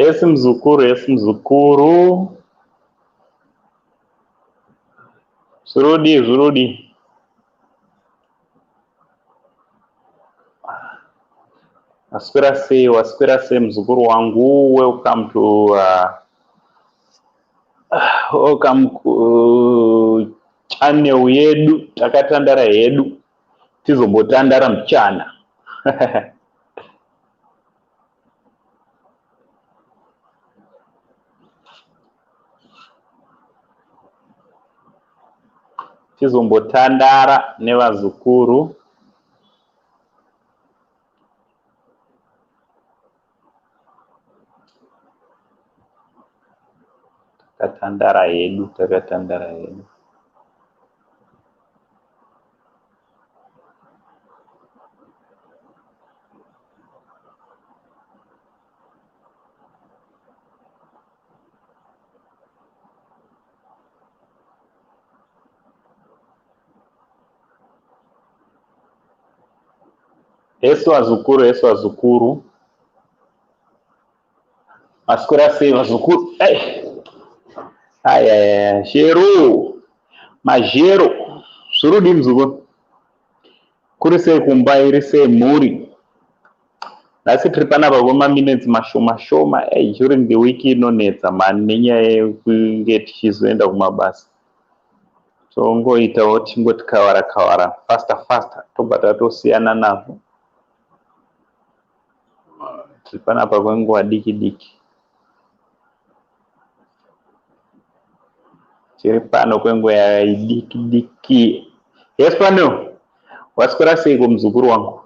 Esse mzukuru. Zurudi. Waswera sei mzukuru wangu. Welcome to channel yedu Takatandara Hedu. Tizombotandara mchana. Tizombotandara Nevazukuru. Takatandara Hedu. Esse wazukuru. Maswera sei wazukuru. Ai. Cheiro. Majero. Zurudi mzukuru. Kuri sei kumbairi sei muri. Nasi tiri panapa minutes mashoma. During the week inonetsa mani nenyaya yekunge tichizoenda kumabasa. So ngoitawo tingoti kawara faster tobva tatosiyana nazvo. Tiri panapa kwenguva diki. Tiri pano kwenguva diki. Yes pano. Waswera sei kumzukuru wangu.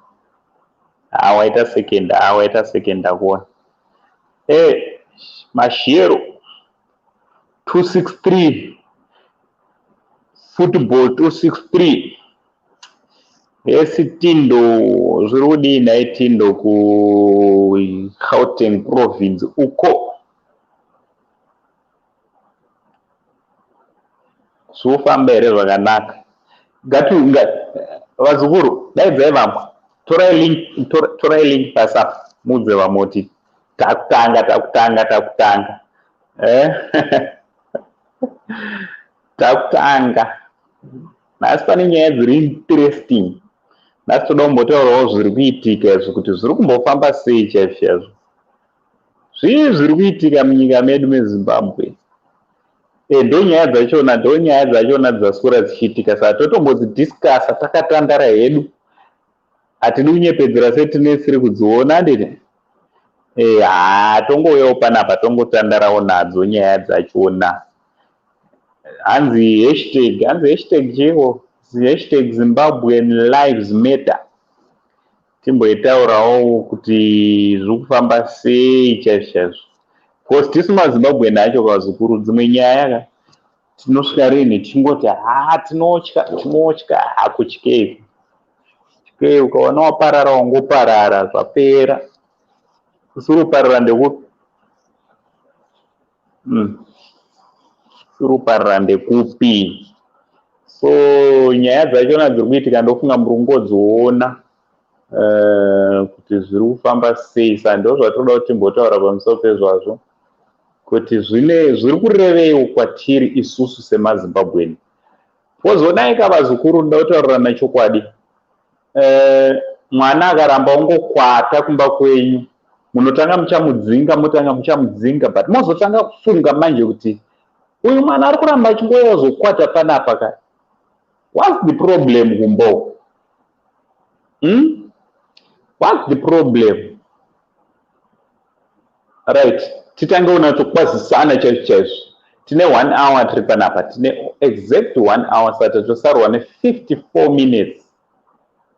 Waita second akuona. Mashero 263 football 263. Esi tindo zvirudi naitindo ku Gauteng province uko. Sufamba here zvakanaka. Vazukuru daidzai vamwe. Torai link pasapa mudze vamoti takutanga. Takutanga. Nasi pane nyaya dziri interesting. Nasi toda kumbotaurawo zviri kuitika izvo kuti zviri kumbofamba sei chaizvo. Zvii zviri kuitika munyika medu meZimbabwe. Ndo nyaya dzachona dzaswera dzichiitika. Saka totombodzidiscasa Takatandara Hedu. Hatidi kunyepedzera setine tiri kudziona ndini. Tongouyawo panapa tongotandarawo nadzo nyaya dzachona. Hanzi hashtag cheko. Hashtag Zimbabwean Lives Matter. Timboitaurawo kuti zviri kufamba sei chaizvo. Because tisu maZimbabwean acho kwazukuru dzimwe nyaya tinosvika rini tingoti tinotya hakutyei. Ukaona waparara wangoparara zvapera. Usiri kuparara ndekupi? Usiri kuparara ndekupi? So nyaya dzachona dziri kuitika ndofunga muri kungodziona kuti zviri kufamba sei. Saka ndo zvatoda kuti timbotaura pamusoro pezvazvo kuti zviri kureveiwo kwatiri isusu semaZimbabwean. Pozonai kavazukuru ndoda kutaurira nechokwadi. Mwana akaramba ungokwata kumba kwenyu munotanga muchamudzinga but mozotanga kufunga manje kuti uyu mwana ari kuramba achingoya zokwata panapa ka. What's the problem kumbo? What's the problem? Right, titange unachokwazisana chaizvo. Tine 1 hour tiri panapa. Tine exact 1 hour sata tosarwa ne 54 minutes.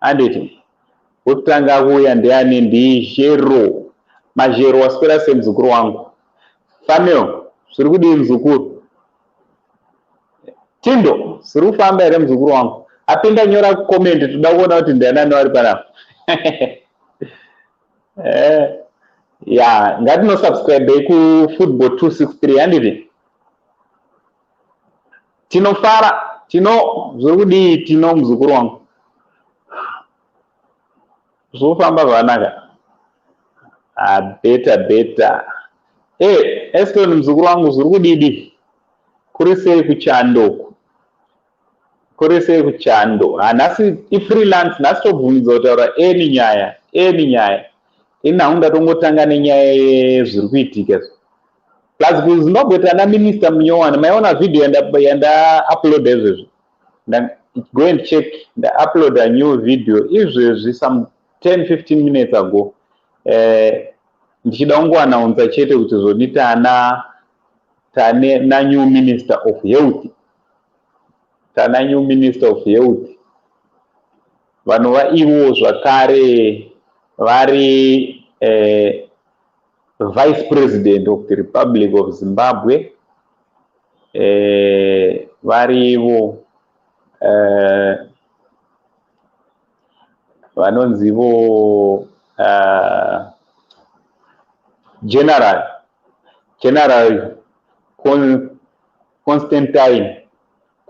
Anditi wekutanga kuuya ndiani ndijero. Majero waswera semzukuru wangu. Fameo zviri kudii mzukuru? Tindo zviri kufamba here mzukuru wangu? Apinda nyora comment toda kuona kuti ndianani vari panapa. Ngatinosubscribe ku football 263 handiti. Tinofara zviri kudii tino mzukuru wangu? Zvofamba zvakanaka. Beta Eston mzukuru wangu zuri kudidi kurisei kuchando kurisei kuchando nasi ifreelance nasi tobvunidza kutaura eni nyaya inhangu ndatongotanga nenyaya yezviri kuitika plus kuzimbabwe tana minister munyowani maiona video yanda upload izvezvi go and check upload a new video izvezvi some 10-15 minutes ago ndichida kungoanaunza chete kuti zvoni tane new minister of health vanhu vaivo zvakare vari vice president of the Republic of Zimbabwe varivo vanonzivo General Constantine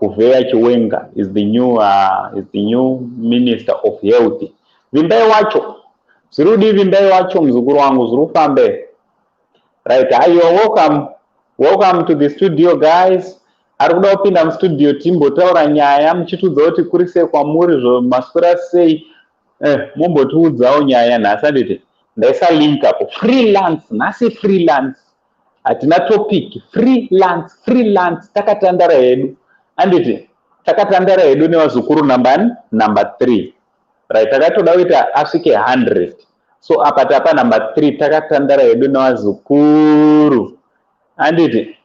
Kuveya Chiwenga is the new minister of health. Vimbai wacho zirudi vimbai wacho mzukuru wangu zirufambe. Right, you are welcome to the studio guys. Arikuda kupinda mstudio timbotaura nyaya muchitudza kuti kurise kwamuri zvomaswera sei mumbotiudzawo nyaya nhasi anditi ndaisa link apo freelance nhasi freelance hatina topic freelance takatandara hedu anditi takatandara hedu nevazukuru number 3 right takatoda kuita asvike 100 so apa tapa number 3 takatandara hedu nevazukuru anditi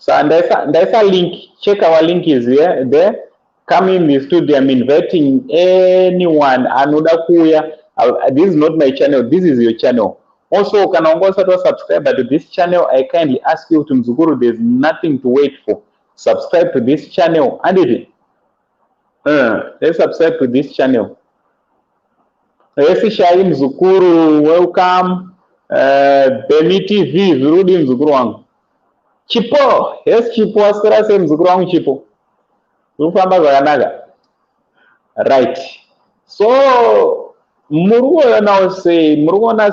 so ndaisa link, check our link is there. Come in the studio, I'm inviting anyone anoda kuya. This is not my channel, this is your channel. Also, can also subscribe to this channel. I kindly ask you to Mzukuru, there's nothing to wait for. Subscribe to this channel. And let's subscribe to this channel. Yes, Shai Mzukuru, welcome. Beni TV, Zurudi Mzukuru wangu. Chipo, yes Chipo, askara se mzukuru wangu Chipo. Ufamba zvakanaka. Right. So, murikuona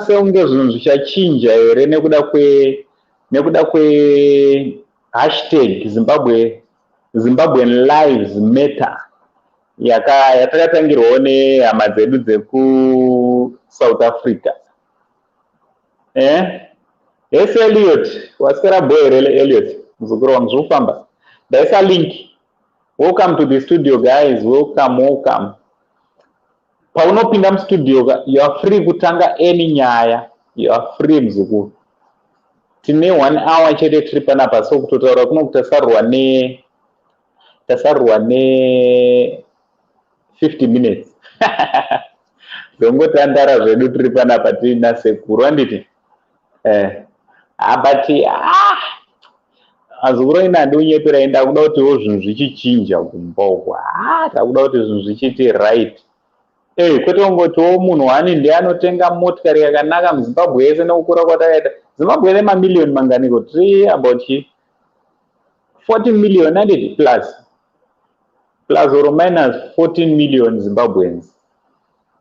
seunge zvinhu zvichachinja here nekuda kwe hashtag Zimbabwean Lives Matter yatakatangirwawo nehama dzedu dzeku South Africa. Yes, Elliot. Waskara boy, Elliot. Mzukuru wangu zufamba. There's a link. Welcome to the studio, guys. Welcome. Paunopinda mstudio, you are free kutanga any nyaya. You are free, mzukuru. Tine 1 hour chete trip anapa so kutotaura kuno kutasarwa ne 50 minutes. Dongotandara zvedu trip anapa tina sekuru anditi. Abati azukuru ina ndonyepera enda kuda kuti zvinhu zvichichinja kumbokwa takuda kuti zvinhu zvichiti right kwete kungotiwo munhu wani ndiye anotenga motikari yakanaka muZimbabwe yese nekukura kwatakaita Zimbabwe ine mamiliyoni manganiko about 14 million anditi plus or minus 14 million Zimbabweans.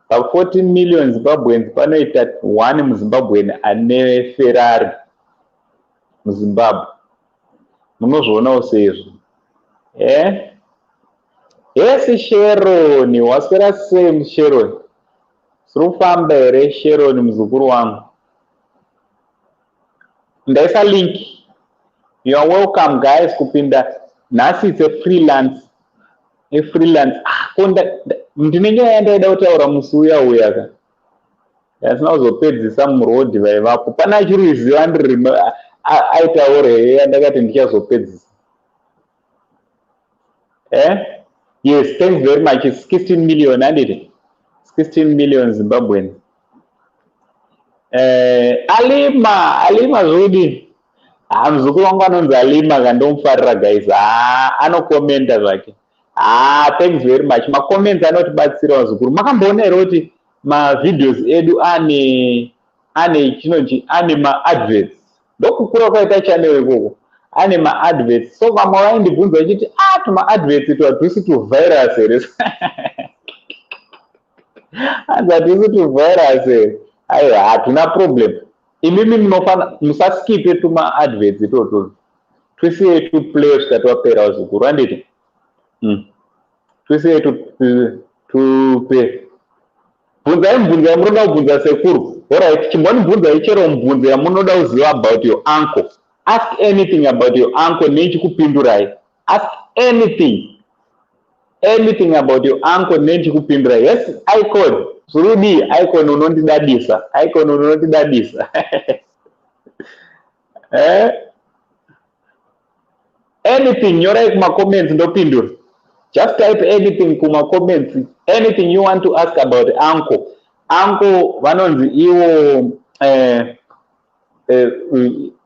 Pa 14 million Zimbabweans panoita 1 muZimbabwean ane Ferrari muZimbabwe. Munozvionawo sezvo. Yes, Sharon, waswera sei Sharon? Surufamba here Sharon muzukuru wangu. Ndaisa link. You are welcome guys kupinda. Nasi it's a freelance. Ndinenge yaenda kutaura musi uya ka. Yasinazopedzisa murodhi vaivapo. Pana chiriziva ndiri aitaure yandakati ndichazopedzisa. Yes, thanks very much. It's 16 million, anditi? 16 million Zimbabwean. Alima zvudi. Mzukuru wangu anonzi Alima kandomufarira guys. Anokomenta zvake. Thanks very much. Ma comments anotibatsira wazukuru. Makamboona here kuti ma videos edu ane ma adverts. Ndokukura kwaita channel ikoko. Ane ma adverts. So vamwe vaindibvunza vachiti tuma adverts twatusi tu virus here. Hatisi tu virus here. Aiwa hatuna problem. imimi munofana musaskipe tuma adverts itoto twisiye tuplay kusvika twapera Vazukuru handiti twisiye tupe bvunzai mibvunzo yamunoda kubvunza sekuru. Alright, chimbonibvunzai chero mibvunzo yamunoda kuziva about your uncle. Ask anything about your uncle nechikupindurai. Ask anything about your uncle nechikupindurai. Yes, icon Surudi, icon unondidadisa, icon unondidadisa. Anything nyorai kuma comments ndopindura. Just type anything kuma comments, anything you want to ask about uncle. Uncle vanonzi iwo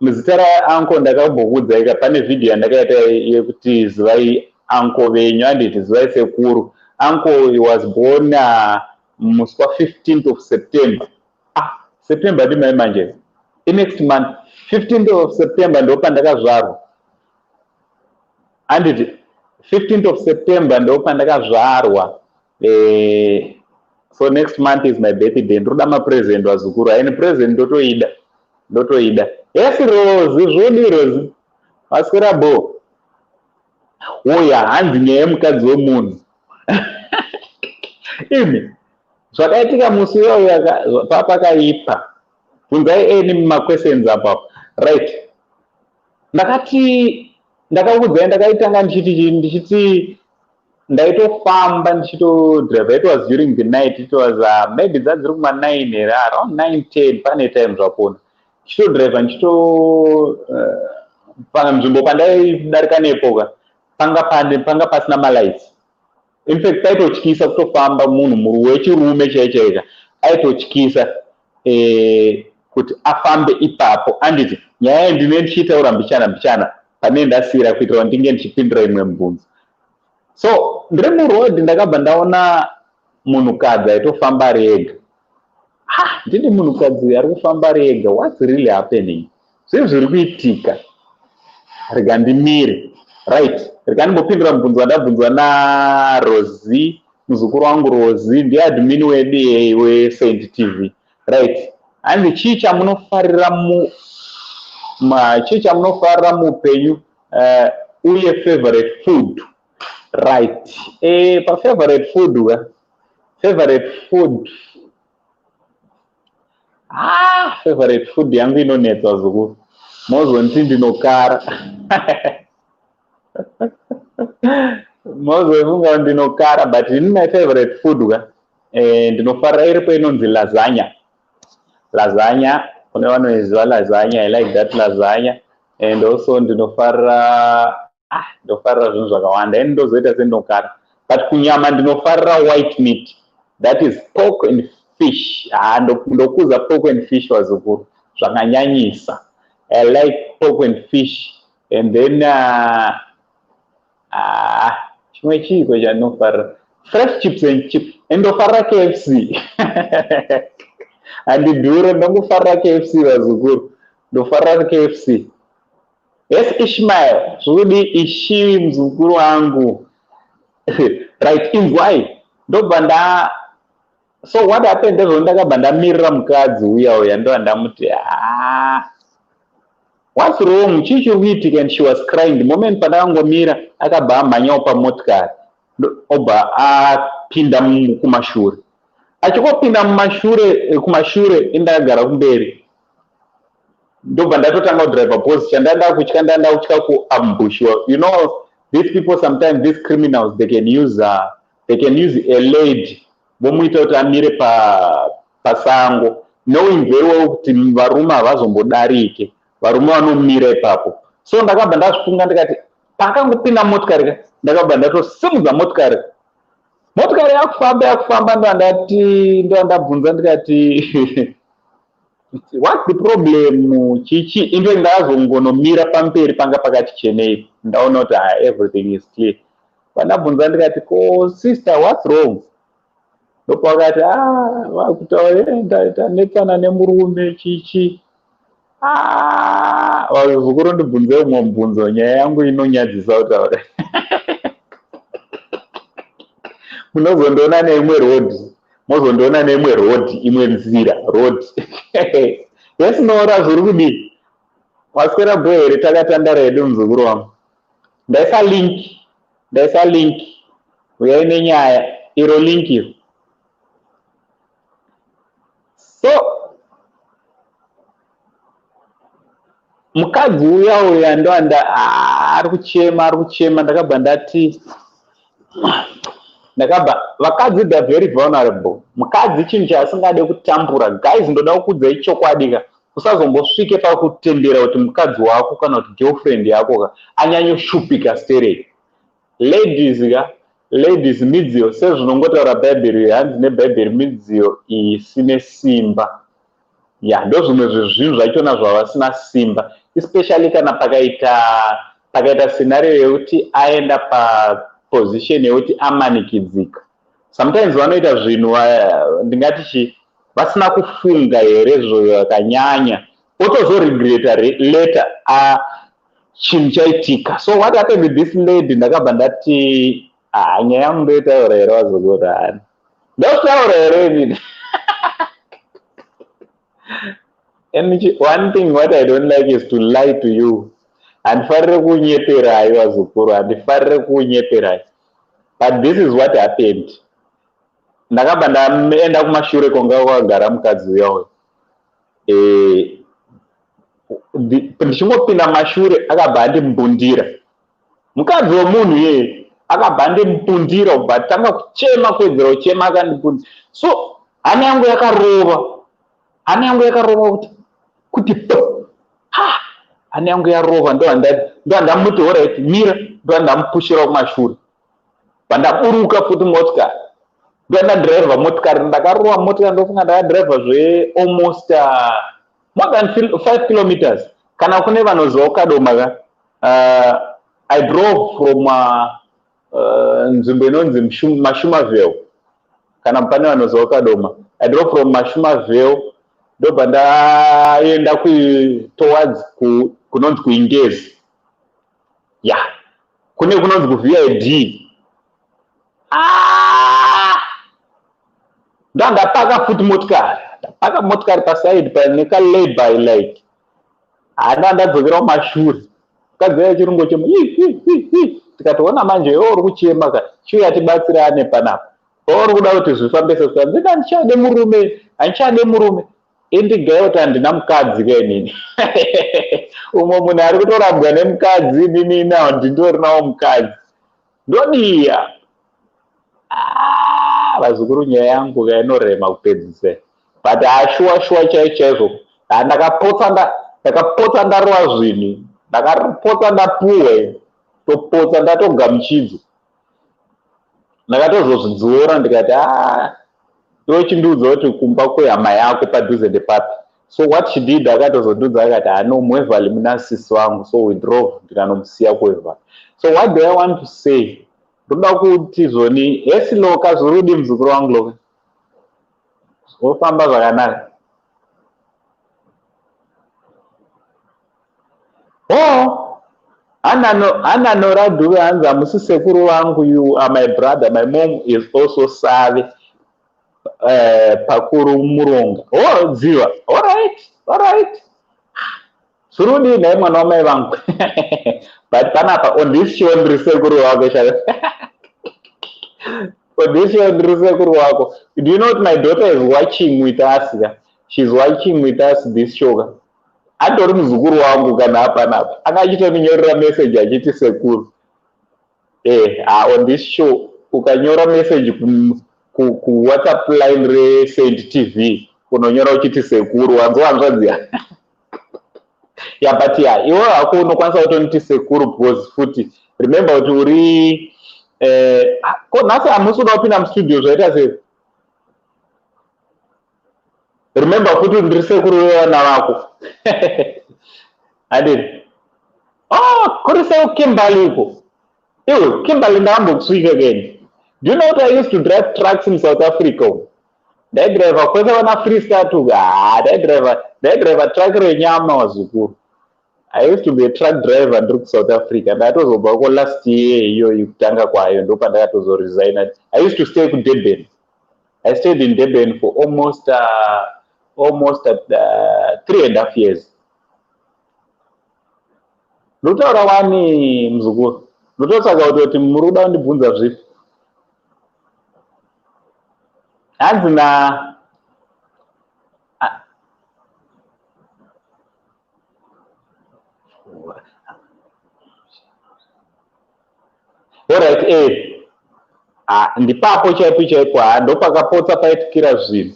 muzita rauncle ndakambokudzaika pane video yandakaita yekuti zivai uncle venyu handiti zivai sekuru. Uncle he was born musi 15th of September. September ndimai manje next month 15th of September ndo pandakazvarwa handiti 15th of September ndo pandakazvarwa. So next month is my birthday. Ndoda mapresent Vazukuru. Any present ndotoida. Yes, Rose, zvodi Rose. Waswera bo. Oya, hanzi nyaya yemukadzi womunhu. Imi zvakaitika musi uyoyo papakaipa. Bvunzai eni mumaquestions apapo. Right. Ndakakuudzai ndakaitanga ndichiti ndaitofamba ndichitodrive. It was during the night. It was maybe dzadziri kuma 9 here, around 9:10 pane time zvapona. Ndichitodrive panzvimbo pandaidarika nepoka panga pasina malights. In fact aitotyisa kutofamba munhu muru wechirume chaichaika aitotyisa kuti afambe ipapo. Anditi nyaya ndine ndichitaura mbichana pane ndasira kuitira ndinge ndichipindura imwe mibvunzo. So ndiri muroad ndakabva ndaona munhukadzi aitofamba ari ega. Ndini munhukadzi ari kufamba ari ega, what's really happening? Zvii zviri kuitika? Rega ndimire. Right, rega ndimbopindura mubvunzo wandabvunzwa naRozi, muzukuru wangu Rozi, ndiye admin wedu weSaint TV. Right, handi chii chamunofarira muupenyu uye favorite food. Right, pa favorite food favorite food yangu inonetsa Vazukuru. Mozonti ndinokara. Mozofunga ndinokara, but in my favorite food ndinofarira iripo inonzi lasagna. Kune vanoiziva lasagna. I like that lasagna. And also ndinofarira zvinhu zvakawanda. Ndozoita sendinokara. But kunyama ndinofarira white meat. That is pork and fish. Ndokuza pork and fish Vazukuru. Zvakanyanyisa. I like pork and fish. And then chimwe chiko chandinofarira fresh chips and chips. Ndofarira KFC. Handidhuri, ndongofarira KFC Vazukuru. Ndofarira KFC. Yes, Ishmael. Zvudi ishi muzukuru wangu. Right, ingwai. Ndobva so what happened ndezvo ndakabva ndamirira mukadzi uya ndo ndamuti what's wrong, chii chiri kuitika? And she was crying. The moment pandakangomira akabva amhanyawo pamotikari obva apinda kumashure. Achikopinda kumashure indakagara kumberi ndobva ndatotanga kudrive bus. Chandanda kutya kuambushiwa. You know, these people sometimes, these criminals, they can use a lady vomuita kuti amire pasango, knowing very well kuti varume havazombodarike, varume vanomira ipapo. So ndakabva ndazvifunga ndikati pakangopinda motikari ndakabva ndatosimudza motikari yakufamba ndandabvunza ndikati what's the problem chichi? Into ndazongonomira pamberi panga pakati chenei ndaona kuti everything is clear. Pandabvunza ndikati ko sister what's wrong? Ndopakati vakutaura tanetsana nemurume chichi. Vazukuru ndibvunze umwe mubvunzo, nyaya yangu inonyadzisa kutaura. Munozondoona neimwe road, imwe nzira road. Yesinora zviri kudii? Waswera bwe here Takatandara Hedu muzukuru wangu. Ndaisa link. Uyai nenyaya iro link iro. So mukadzi uya ndo ari kuchema ndakabva ndati vakadzi they are very vulnerable. Mukadzi chinhu chaasingade kutambura. Guys, ndoda kukuudzai chokwadi ka usazombosvike pakutendera kuti mukadzi wako kana kuti girlfriend yako ka anyanyoshupika sterei. Ladies midziyo sezvinongotaura bhaibheri, hanzi nebhaibheri midziyo isine simba. Ya ndozvimwe zvezvinhu zvachona zvavasina simba, especially kana pakaita scenario yekuti aenda paposition yekuti amanikidzika. Sometimes vanoita zvinhu ndingati vasina kufunga here zvakanyanya, otozoregreta later chinhu chaitika. So what happened with this lady? Ndakabva ndati nyaya yangu ndoitaura here wazogorani ndotaura here inini. And one thing what I don't like is to lie to you. Andifarire kunyeperai wazukuru, andifarire kunyeperai. But this is what happened. Ndakabva ndaenda kumashure konga kwagara mukadzi uya. Ndichingopinda mashure akabva andimbundira. Mukadzi womunhu yeye akabva andimbundira kubva tanga kuchema kwedzera kuchema akandibundira. So hana yangu yakarova kuti hana yangu yarova ndo andamuti alright mira, ndo andamupushira kumashure. Vandaburuka futi motikari. Ndo andadhiraivha motikari, ndakarova motikari ndofunga ndakadhiraivha zve almost more than 5 kilometers. Kana kune vanoziva Kadoma ka I drove from nzvimbo inonzi Mashumaville. Kana pane vanoziva Kadoma, I drove from Mashumaville ndobva ndaenda towards kunonzi kuIngezi. Ya kune kunonzi kuVID. Ndapaka futi motikari, ndapaka motikari paside paneka lay-by like ndadzokera kumashure. Mukadzi uya chirungo chemo tikatoona manje uri kuchema ka chiuya tibatsirane panapa. Uri kuda kuti zvifambese ndina handichade murume. Indigayo kuti handina mukadzi ka inini. Umwe munhu ari kutorambwa nemukadzi, inini nawo ndindorinawo mukadzi. Ndodiya. Vazukuru nyaya yangu inorema kupedzisira. But shuwa chaizvo. Ndakapotsa ndarova zvinhu. Ndakapotsa ndapuwe. Topotsa ndatogamuchidzo. Ndakatozozvidzora ndikati iwe chindiudza kuti kumba kwehama yako padhuze nepapi. So what she did, akatozondudza akati no, muevhali muna sisi wangu, so we drove ndikanomusiya kuevhali. So what do I want to say? Ndoda kuti zvoni hesi loka zvorudi muzukuru wangu loka. Zvofamba zvakanaka. Anna Noradhuve hanzi hamusi sekuru wangu, you are my brother. My mom is also Save pakuru muronga. Dziva. All right. Surudi naye mwana wamai vangu. But panapa on this show ndiri sekuru wako shaka. On this show ndiri sekuru wako. Do you know what my daughter is watching with us? She's watching with us this show. Atori muzukuru wangu kana apanapa. Akachitonyorera message achiti sekuru. On this show ukanyora message ku WhatsApp line re Saint TV unonyora uchiti sekuru wanzwanzvadzia. Yeah, but yeah, iwe hako unokwanisa kutoniti sekuru because futi remember kuti uri nhasi hamusi uda kupinda mustudio zvaita sei. Remember futi ndiri sekuru vevana vako. Adini kuri sei Kimberley iko. Iwe Kimberley ndakambokusvika keni. Do you know what I used to drive trucks in South Africa? That driver kwese wana freestyle tu. That driver truck renyama wazukuru. I used to be a truck driver ndiri South Africa. Ndatozobva ko last year iyo ikutanga kwayo ndo pandakatozo resign. I used to stay ku Durban. I stayed in Durban for almost almost at 3.5 years. Ndutaura wani muzukuru. Ndototsvaga kuti muruda kundibvunza zvipi. Hanzi na alright, ndipapo chaipo ndopakapotsa paitikira zvinhu.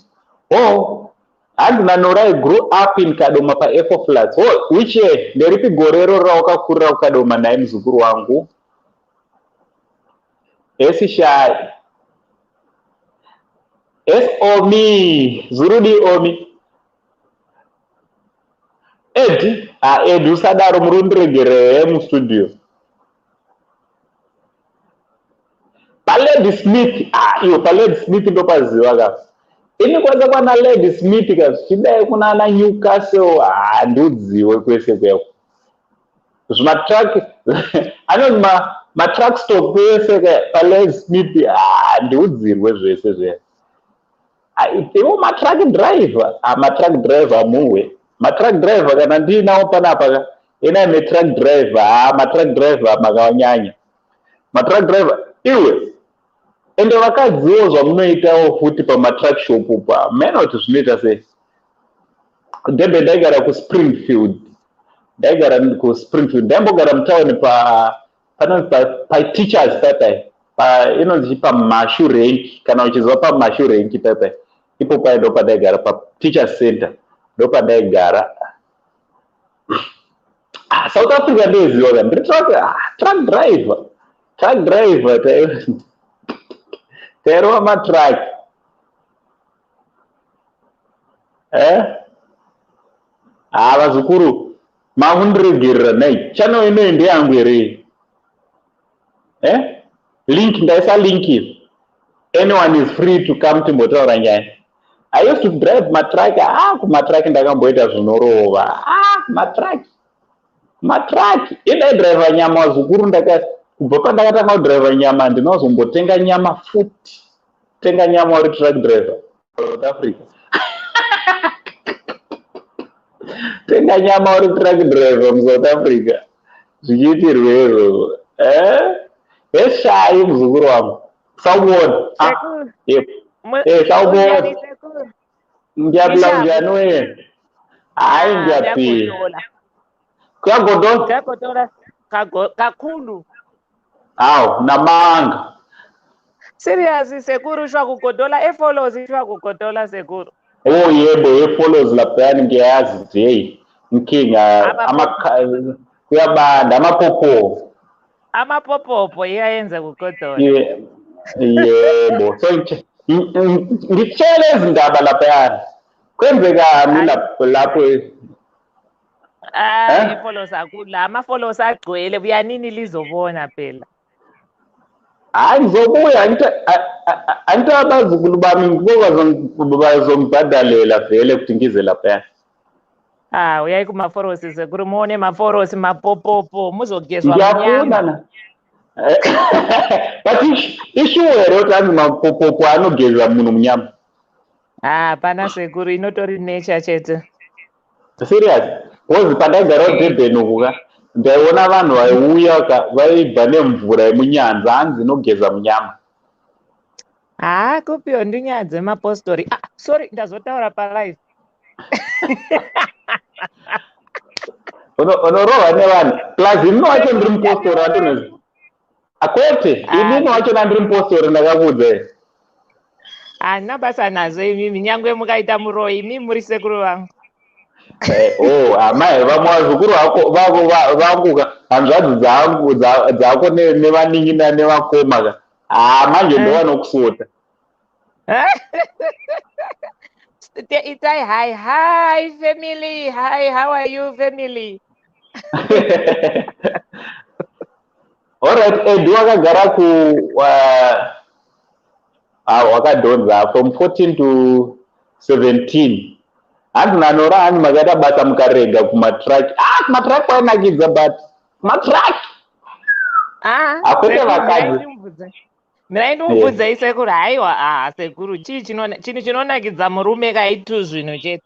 Hanzi naNora, I grew up in Kadoma pa-F4 flats. Which year? Nderipi gorero rawakakurira kukadoma naye muzukuru wangu? Esishai. Omi. Zurudi Omi. Hedu usadaro murundiregere mustudio. Lady Smith, Lady Smith ndopaziva ka. Ini kwanza kwana Lady Smith ka chidai kuna na Newcastle ndudziwe kwese kweko. Zvimatrack anoti matrack stop kwese ka Lady Smith ndudzirwe zvese zve. Iwo matrack driver muwe. Matrack driver kana ndinawo panapa ka. Ina matrack driver, matrack driver makawanyanya. Matrack driver iwe ende vakadziwo zvamunoitawo futi pamatrack shop pa mena kuti zvinoita sei. Ndembe ndaigara kuSpringfield. Ndaimbogara mutauni pa teachers inonzi pamashu rank kana uchizwa pamashu rank papa. Ipo pai ndo pandaigara pa teachers center. Ndo pandaigara. South Africa ndoziva ka ndiri truck driver Terwa matrack. Vazukuru mamundiregerera nai. Channel ino ende yangu ere. Link ndaisa link. Anyone is free to come to Motora nyaya. I used to drive matrack. Kumatrack ndakamboita zvinorova. Matrack. Ina driver nyama vazukuru kubva pandakatanga kudriver nyama ndinozombotenga nyama futi. Tenga nyama uri truck driver South Africa. Tenga nyama uri truck driver South Africa. Zvichiitirwero. Eshayi muzukuru wangu. Sawubona. Sawubona. Ngiyaphila njani wena? Hayi ngiyaphila. Kuyagodola kakhulu. Namanga. Serious Sekuru shwa kugodola follows shwa kugodola Sekuru. Yebo follows lapha ngiyazi nje. Inkinga kuyabanda amapopo iyayenza kugodola. Yebo. So ngitshele izindaba lapha. Kwenzekani lapho follows akula ama-follows agcwele buyanini lizobona phela. Ngizobuya anti abazukulu bami bazongibhadalela vele ukuthi ngize lapha. Uyayi kuma-foros Sekuru mone ma-foros mapopopo muzogezwa mnyama. But ishuwere ukuthi anzi mapopopo anogeza munhu munyama. Pana Sekuru inotori nature chete. Serious? Because pandaigara kuDurban uku ndaiona vanhu vaiuya vaibva nemvura yemunyanza hanzi inogeza munyama. Kupiwo ndinyanza mapostori. Sorry ndazotaura palive. Unorohwa nevanhu. Plus ini wacho ndiri mupostori watonozi. Akwete, ini wacho ndiri mupostori ndakakuudza. Handina basa nazo imimi nyangwe mukaita muroyi imimi muri sekuru vangu. Amai vamwe vazukuru vangu hanzvadzi dzako nevanin'ina nevakoma manje ndovanokusota. Itai hi family. Hi, how are you family? Alright, Hedu wakagara wakadhonza from 14 to 17. Hanzi naNora hanzi makaita basa mukarega kumatrack. Kumatrack kwainakidza but matrack. Akwete vakadzi. Miraindimubvudza Sekuru haiwa Sekuru chii chinonakidza murume kaitu zvinhu chete.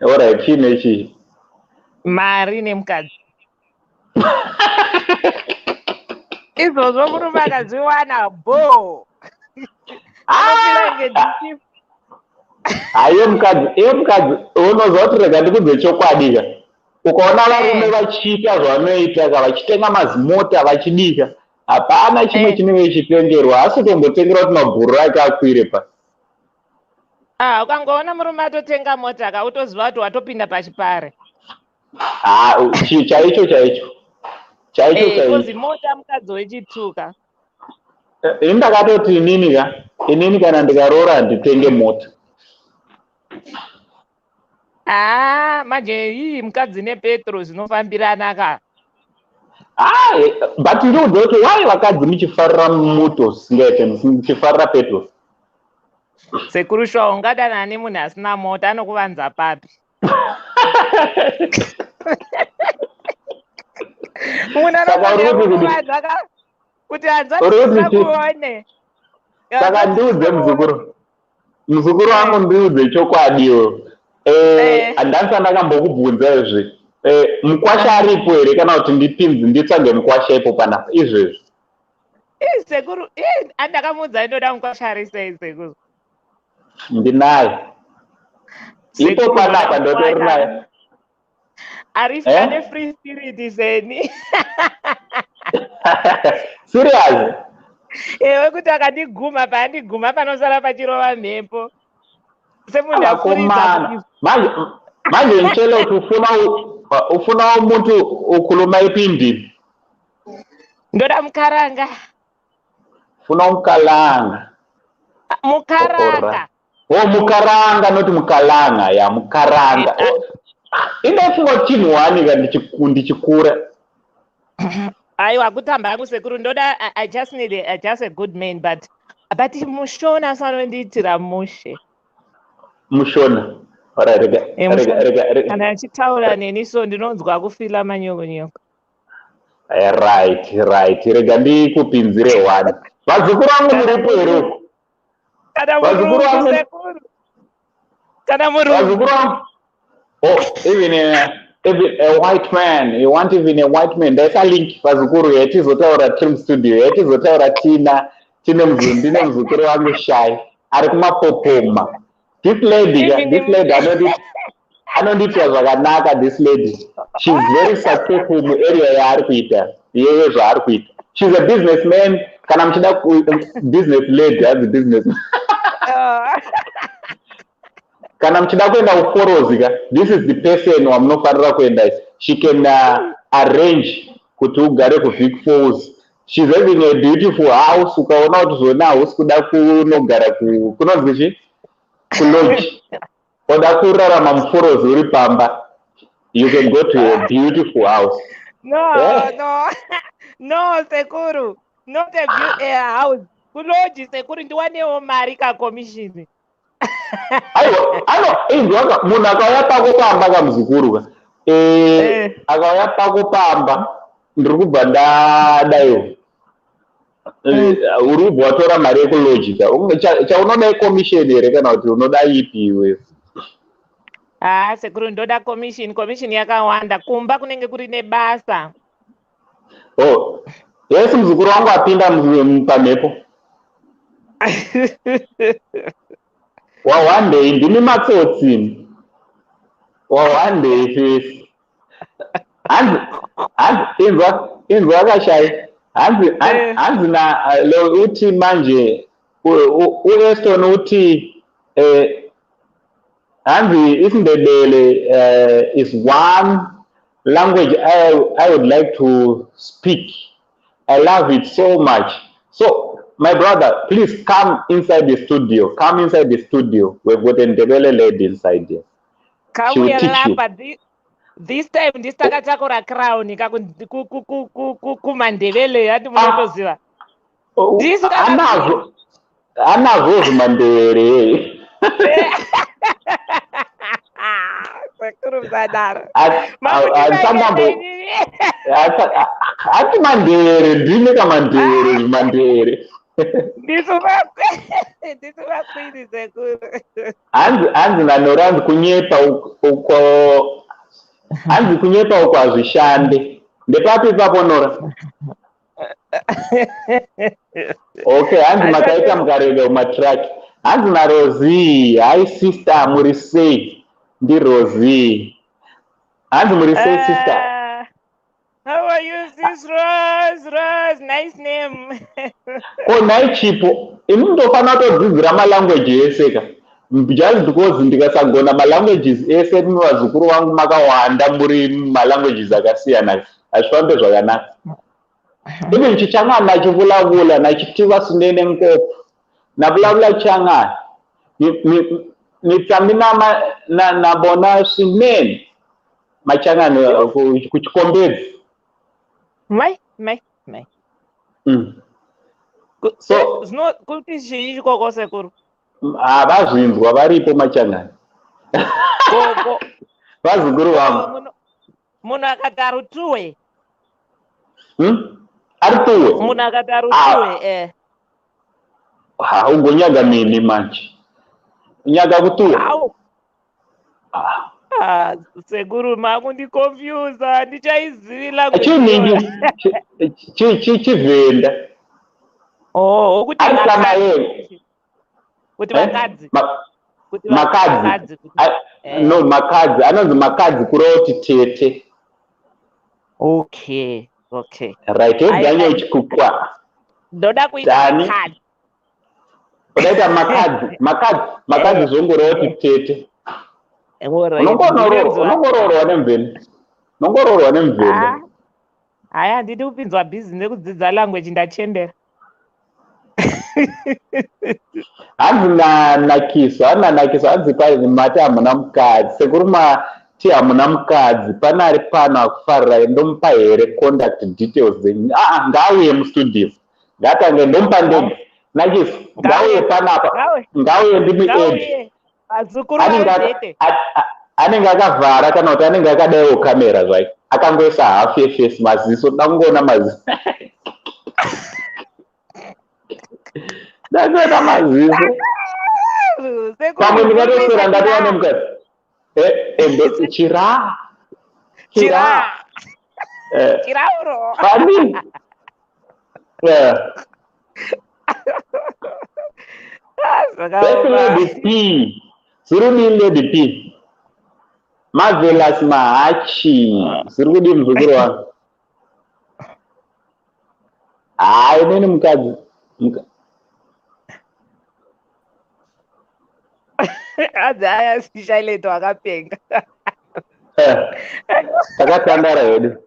Alright, chinechi. Mari nemukadzi. Izvozvo murume akazviwana bo. Anopira ngedhichifu. Iye mukadzi unozwa kuti rega ndikudze chokwadi. Ukaona varume vachiita zvavanoita vachitenga mazimota vachidika, hapana chimwe chinenge chichitengerwa, asi tombotengerwa kuti mabhuru ake akwire pa. Ukangoona murume atotenga mota ka utoziva kuti watopinda pachipare. Chaicho. Kozi mota mukadzi wechituka. Ndakatoti inini kana ndikaroora nditenge mota. Manje iyi mukadzi nepetro zvinofambirana ka. But you know kuti why vakadzi muchifarira moto zvisingaite muchifarira petro? Sekuru shwa ungadana nemunhu asina mota anokuvanza papi? Munhu anokuvanza ka kuti hanzvati kuone. Saka ndiudze muzukuru wangu ndiudze chokwadiwo. Handisa ndakambokubvunza izvi. Mukwasha aripo here kana kuti ndipinze nditsvage mukwasha ipo panapa izvezvi? Sekuru, andakamuudza ndoda mukwasha ari sei sekuru? Ndinaye. Ipo panapa ndotori naye. Ane free spirit zeni. Serious? Wekuti akandiguma pandiguma panosara pachirova mhepo. Semunhu akomana. Manje nchele kuti ufuna umuntu ukhuluma ipindi. Ndoda mukaranga. Ufuna umkalanga. Mukaranga. Mukaranga noti mukalanga ya mukaranga. Indafunga chinhu wanika ndichikura. Aiwa kutamba yangu sekuru ndoda I just need just a good man but mushona sanondiitira mushe. Mushona. Rega. Kana achitaura neni so ndinonzwa kufila manyoko. Right. Rega ndikupinzire wani. Vazukuru vangu muripo here? Kana murungu. Even a white man. You want even a white man. There's a link. Vazukuru yatizotaura trim studio. Yatizotaura tine muzukuru wangu shy. Ari kumapopoma. This lady anonditwa zvakanaka. This lady, she's very successful in the area yaari kuita. Yeye zvaari kuita. She's a businessman. Kana mchida business lady as a businessman. Kana mchida kuenda uforozi, this is the person wamunofanira kuenda. She can arrange kuti ugare ku Vic Falls. She's having a beautiful house. Ukaona kuti zona house kuda kunogara kunonzi chi? Kulodge. Oda kurarama muforozi uri pamba. You can go to a beautiful house. No, sekuru. Not a house. Kulodge sekuru ndiwanewo mari ka commission. Munhu akauya pakupamba kamuzukuru akauya pakupamba ndiri kubva ndadaiwo uri kubva watora mari yekulojika chaunoda ikomisheni here kana kuti unoda ipi iweyo? Sekuru ndoda commission yakawanda kumba kunenge kuri nebasa. Yes, muzukuru wangu apinda pamhepo. One day ndimi matsotsi. One day face. Inzwa akashaya. Hanzi na uti manje uEston uti hanzi isindebele is one language I would like to speak. I love it so much. So my brother, please come inside the studio. Come inside the studio. We've got a Ndebele lady inside here. She will teach you. This time, this Takatandara crown. Kumandebele. Hadi munotoziva. This Anavos mandere. Sekuru sadar. Ati mandere. Ndine ka mandere. Ndisuva. ndisivakwini sekuru. Hanzi nanoro hanzi kunyepa uko hanzi kunyepa uko hazvishande. Ndepapi ipapo Nora? Okay, hanzi makaita mukarega mumatraki. Hanzi naRosie, hi sister, muri sei? NdiRosie. Hanzi muri sei sister? How are you, sis Rose? Rose, nice name. Ko nai chipo, imi ndofana kutodzidzira malanguage ese ka. Just because ndikasagona malanguages ese nevazukuru vangu makawanda muri malanguages akasiyana hazvifambe zvakanaka. Even chichangana nachivulavula nachitiva sunene nkopo navulavula chichangana nitsamina nabona swinene machangana kuchikombedzi. Mai. So kuti zvii ikoko sekuru? Havazvinzwa varipo machangana. Vazukuru vangu. Munhu akati arutuwe. Arituwe. Munhu akati arutuwe ugonyaga mini manje. Unyaga kutuwe. Sekuru makundikonfyuza ndichaizivila chivenda. Kuti vakadzi. Makadzi. No, makadzi. Anonzi makadzi kuroti tete. Okay. Right, eganya uchikukwa. Ndoda kuita makadzi. Unaita makadzi zongoroti tete. Unongororwa nemveni. Haya, handidi kupinzwa bhizi nekudzidza language ndachendera. Hanzi nanakisa hanzi pari mati hamuna mukadzi sekuru mati hamuna mukadzi panari pano akufarira ndomupa here contact details dzenyu. Ngauye mustudio ngatange ndomupa ndege nakisa ngauye panapa ngauye ndimi edi anenge akavhara kana kuti anenge akadaiwo kamera zvake akangoisa hafu yefesi maziso dangoona maziso ndakuona maziso pamwe ndingatosora ndatowane mukadzi chirauro pani Lady P. Zurudi Lady P. Marvelous Mahachi. Zurudi mzukuru wangu. Nini mukadzi? Adzaya sishaileto akapenga. Takatandara Hedu.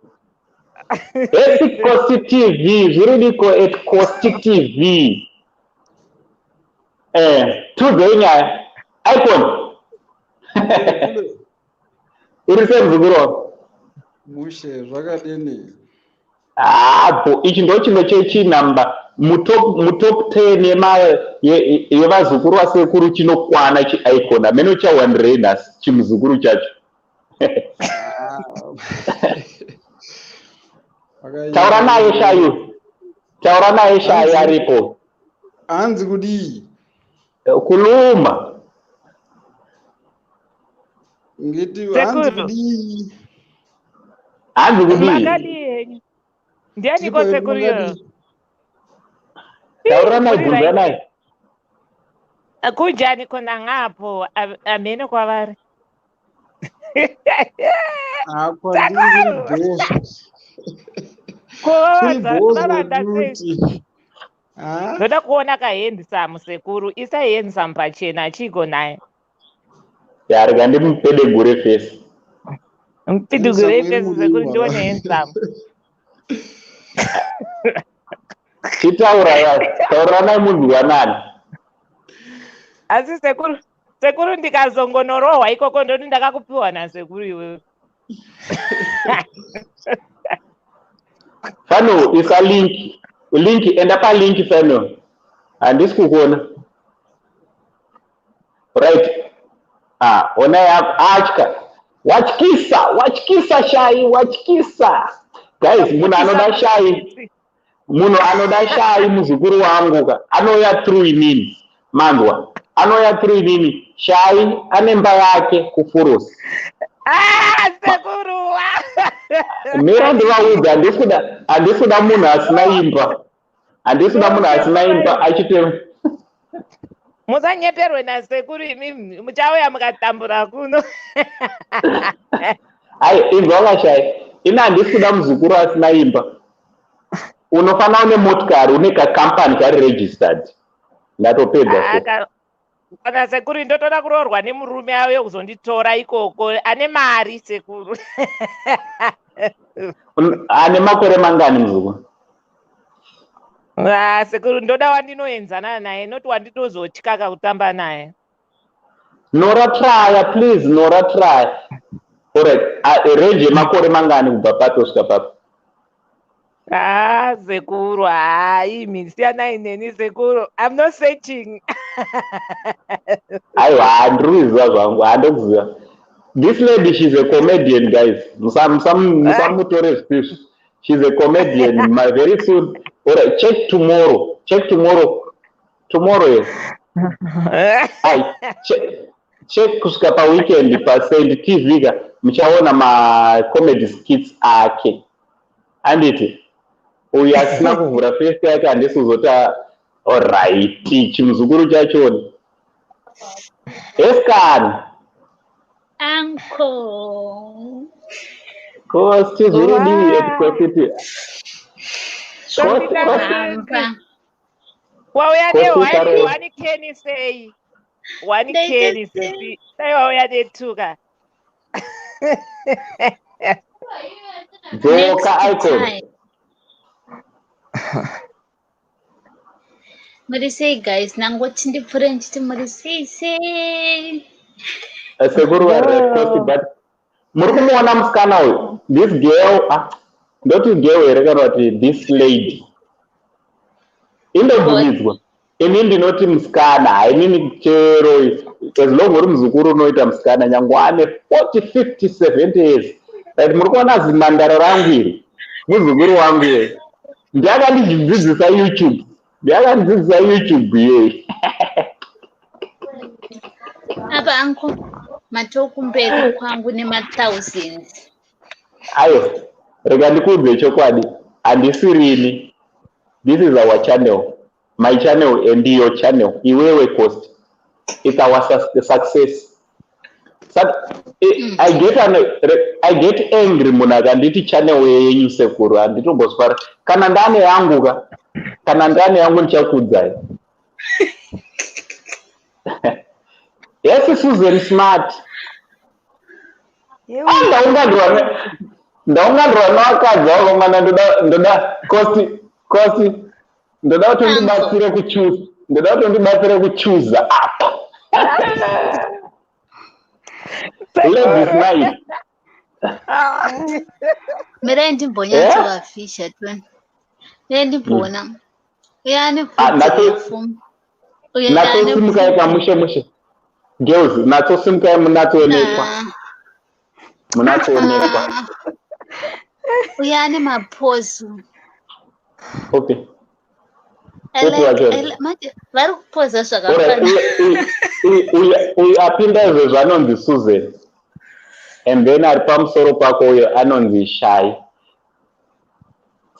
Eti Costi TV. Zurudi ko eti Costi TV. Tuzenya icon. Urise mzukuru wangu. Mushe zvakadini. Apo ichi ndo chimwe chechinamba mutop 10 yevazukuru vasekuru chinokwana chiicon amene cha100 chimuzukuru chacho. Taura naye shayu aripo. Hanzi kudii? Kuluma. Ngiti hanzi kudii? Hanzi kudii? Ndiani kwa sekuru yo? Taura naye bvunza naye. Kujani kona ngapo amene kwavari. Ndoda kuona kahandsome sekuru isa handsome pachena chiko naye. Yarika ndimupedegure face. Mpedegure face sekuru ndione handsome. Taura naye munhu wanani. Asi sekuru ndikazongonorohwa ikoko ndoti ndakakupiwa nasekuru iwewe. Fano isa link enda pa link fano. Handisi kukuona. Right. Ona ya achka. Wachkisa shai. Guys, muna anoda shai. Munhu anoda shai muzukuru wangu ka anoya through inini manzwa anoya through inini shai anemba yake kufurusi sekuru mira ndivaudza handisida munhu asina imba handisida munhu asina imba achite musanyeperwe nasekuru imimi muchauya mukatambura kuno hai inzwa kashai ina handisida muzukuru asina imba unofanira une motikari une kakampani kari registered ndatopedza kana sekuru ndotoda kuroorwa nemurume auye kuzonditora ikoko ane mari sekuru ane makore mangani muzukuru sekuru ndoda wandinoenzana naye noti wandinozotyaka kutamba naye nora trya please nora trya alright range yemakore mangani kubva papi kusvika papi sekuru hayi siyanai neni sekuru I'm not searching aiwa handiri kuziva zvangu handokuziva this lady she's a comedian guys musamutore zvipisvo she's a comedian my very soon alright tomorrow yes check kusvika paweekend paSaint TV ka muchaona macomedy skits ake handiti uyu asina kuvhura festi yake handisi kuzota alright chimuzukuru chachoni escan uncle kosti zviri divi etikositi wauya newani keni sei wani keni sei dai wauya netuka dzoka icon muri sei guys nangoti ndipfure nditi muri sei sekuru varekosti but muri kumuona musikana uyu this girl ndoti girl here kana kuti this lady indobvumidzwa ini ndinoti musikana hainini chero as long uri muzukuru unoita musikana nyange ane 40 50 70 years right muri kuona zimandara rangu iri muzukuru wangu ye ndiakandidzidzisa youtube ye apa anko matokumberi kwangu nema-thousands ayo rega ndikuudze chokwadi handisirini this is our channel my channel and your channel iwewe cost it's our success I get angry munhu akanditi channel yenyu sekuru handitomboswara kana ndane yangu ndichakuudzai yes Susan smart ndaungandirwa nevakadzi vavo mana ndoda kosti ndoda kutondibatsire kuchuza apa ladies night mere ndimbonyatsovafisha toni mere ndimbona uyane natsosimukai kamushe girls natsosimukai munatsoonekwa uyane mapozu okay vari kupoza zvakafana uyu apinda izvo zvanonzi Susan and then ari pamusoro pako uyo anonzi Shai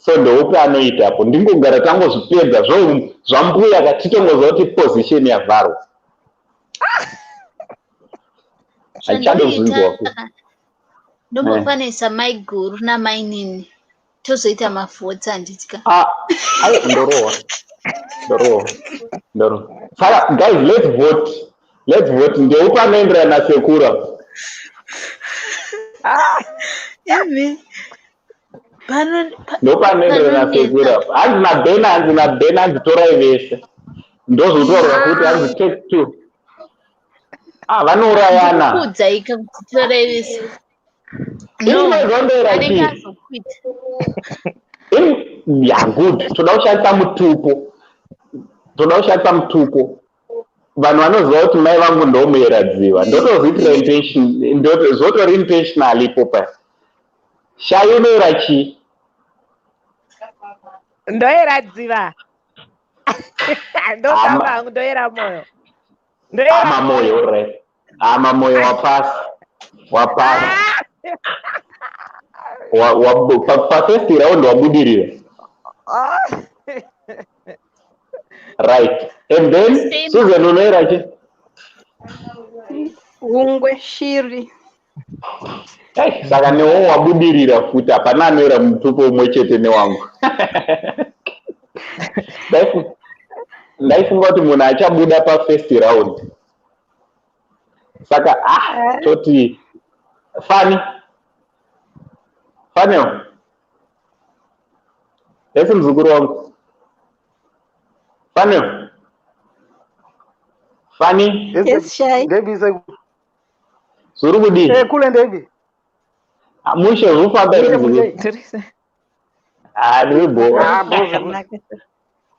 so ndoupi anoitapo ndingogara tangozvipedza zvambuya katitongozva kuti position yavharwa haichade kuzvinzwa ndombofanisa maiguru namainini tozoita mafotsi handitya ndorowa saka guys let's vote ndeupi anoenderana nasekura ndeupi anoenderana nasekura hanzi nabena hanzitorai vese ndozotorwa kuti hanzi take two vanourayana kudzaika kuti torai vese good toda kushandisa mutupo vanhu vanoziva kuti mai vangu ndomuyeradziwa zotori intentional ipo pa Shai unoyera chii Ndoera dziva. Ndotamba hangu ndoera moyo. Ama moyo right. Ama moyo wapasa. Pa first round wabudirira. Right. And then Susan unoera chi? Ungwe shiri. Hey, saka newo wabudirira futi hapana anoera mutupo umwe chete newangu. Ndaifunga kuti munhu achabuda pa first round. Saka toti Fani. Ese mzukuru wangu. Fani. Yes, Shai. Devi sai. Suru kudi. Kule Devi. Mushe rufamba iri mzukuru. Ndibo.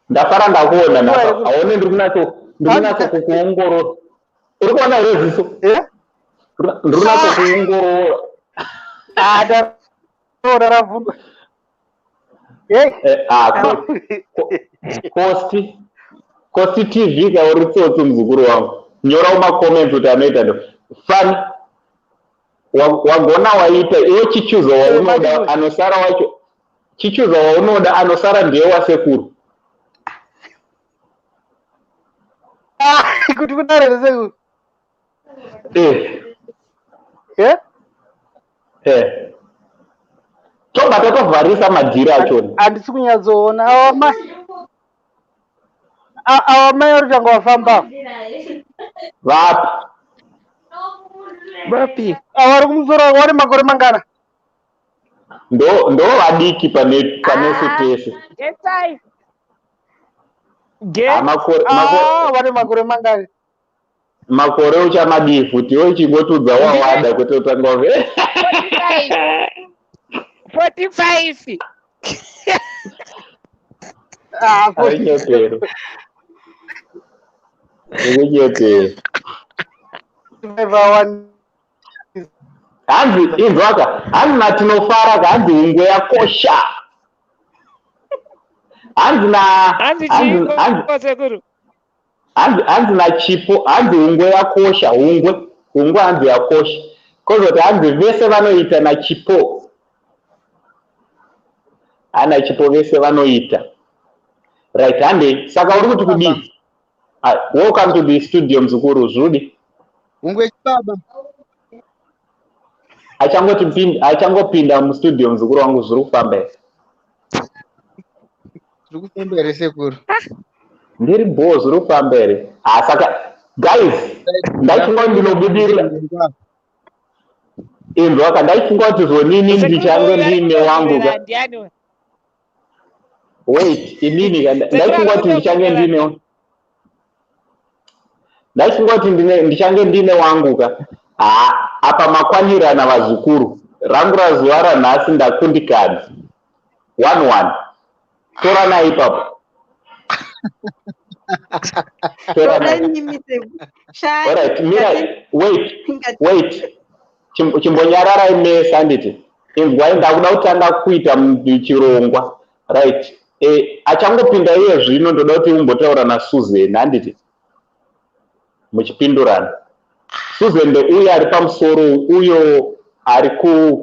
Ndafara ndakuona nafa. Aone ndiri kunacho kukuongorora. Uri kuona ere ziso? Ndiri kunacho kuongorora. Ravuga. Kosti TV kauri tsotsi mzukuru wangu. Nyora makomenti kuti anoita ndo. Fani. Wagona waita iwe chichuzo waunoda anosara wacho. Chichuzo waunoda anosara ndiye wasekuru. Kuti kudare sekuru. Toba totovharisa madhiri achona. Handisi kunyatsoona awa mai vari tanga wafamba vapi vari kumusoro vari makore mangana ndo vadiki pane sutese vari makore mangana makore uchamadii futi uchingotudza wawada kuti utanga 45 Arinyotero. Hanzi inzwaka hanzi natinofara hanzi ungwe yakosha hanzi na chipo hanzi ungwe yakosha ungwe hanzi yakosha kozoti hanzi vese vanoita na chipo ana chipo vese vanoita right hande saka uri kuti kudii welcome to the studio mzukuru zvudi ungwe chibaba achangopinda mustudio mzukuru wangu zviri kufamba ere sekuru ndiri bo zviri kufamba ere saka guys ndaifunga ndinobudirira inzwaka ndaifunga kuti zvonini ndichange ndine wangu wait inini ndaifunga kuti ndichange ndine ndichange ndine wangu ka apa makwanirana vazukuru rangu razuva ranhasi ndakundikadzi 1-1 torana ipapo alright mira wait chimbonyararai mese handiti inzwai ndakuda kutanga kuita chirongwa right achangopinda iye zvino ndoda kuti umbotaura naSusan handiti muchipindurana Susan ndo uyo ari pamusoro uyo ari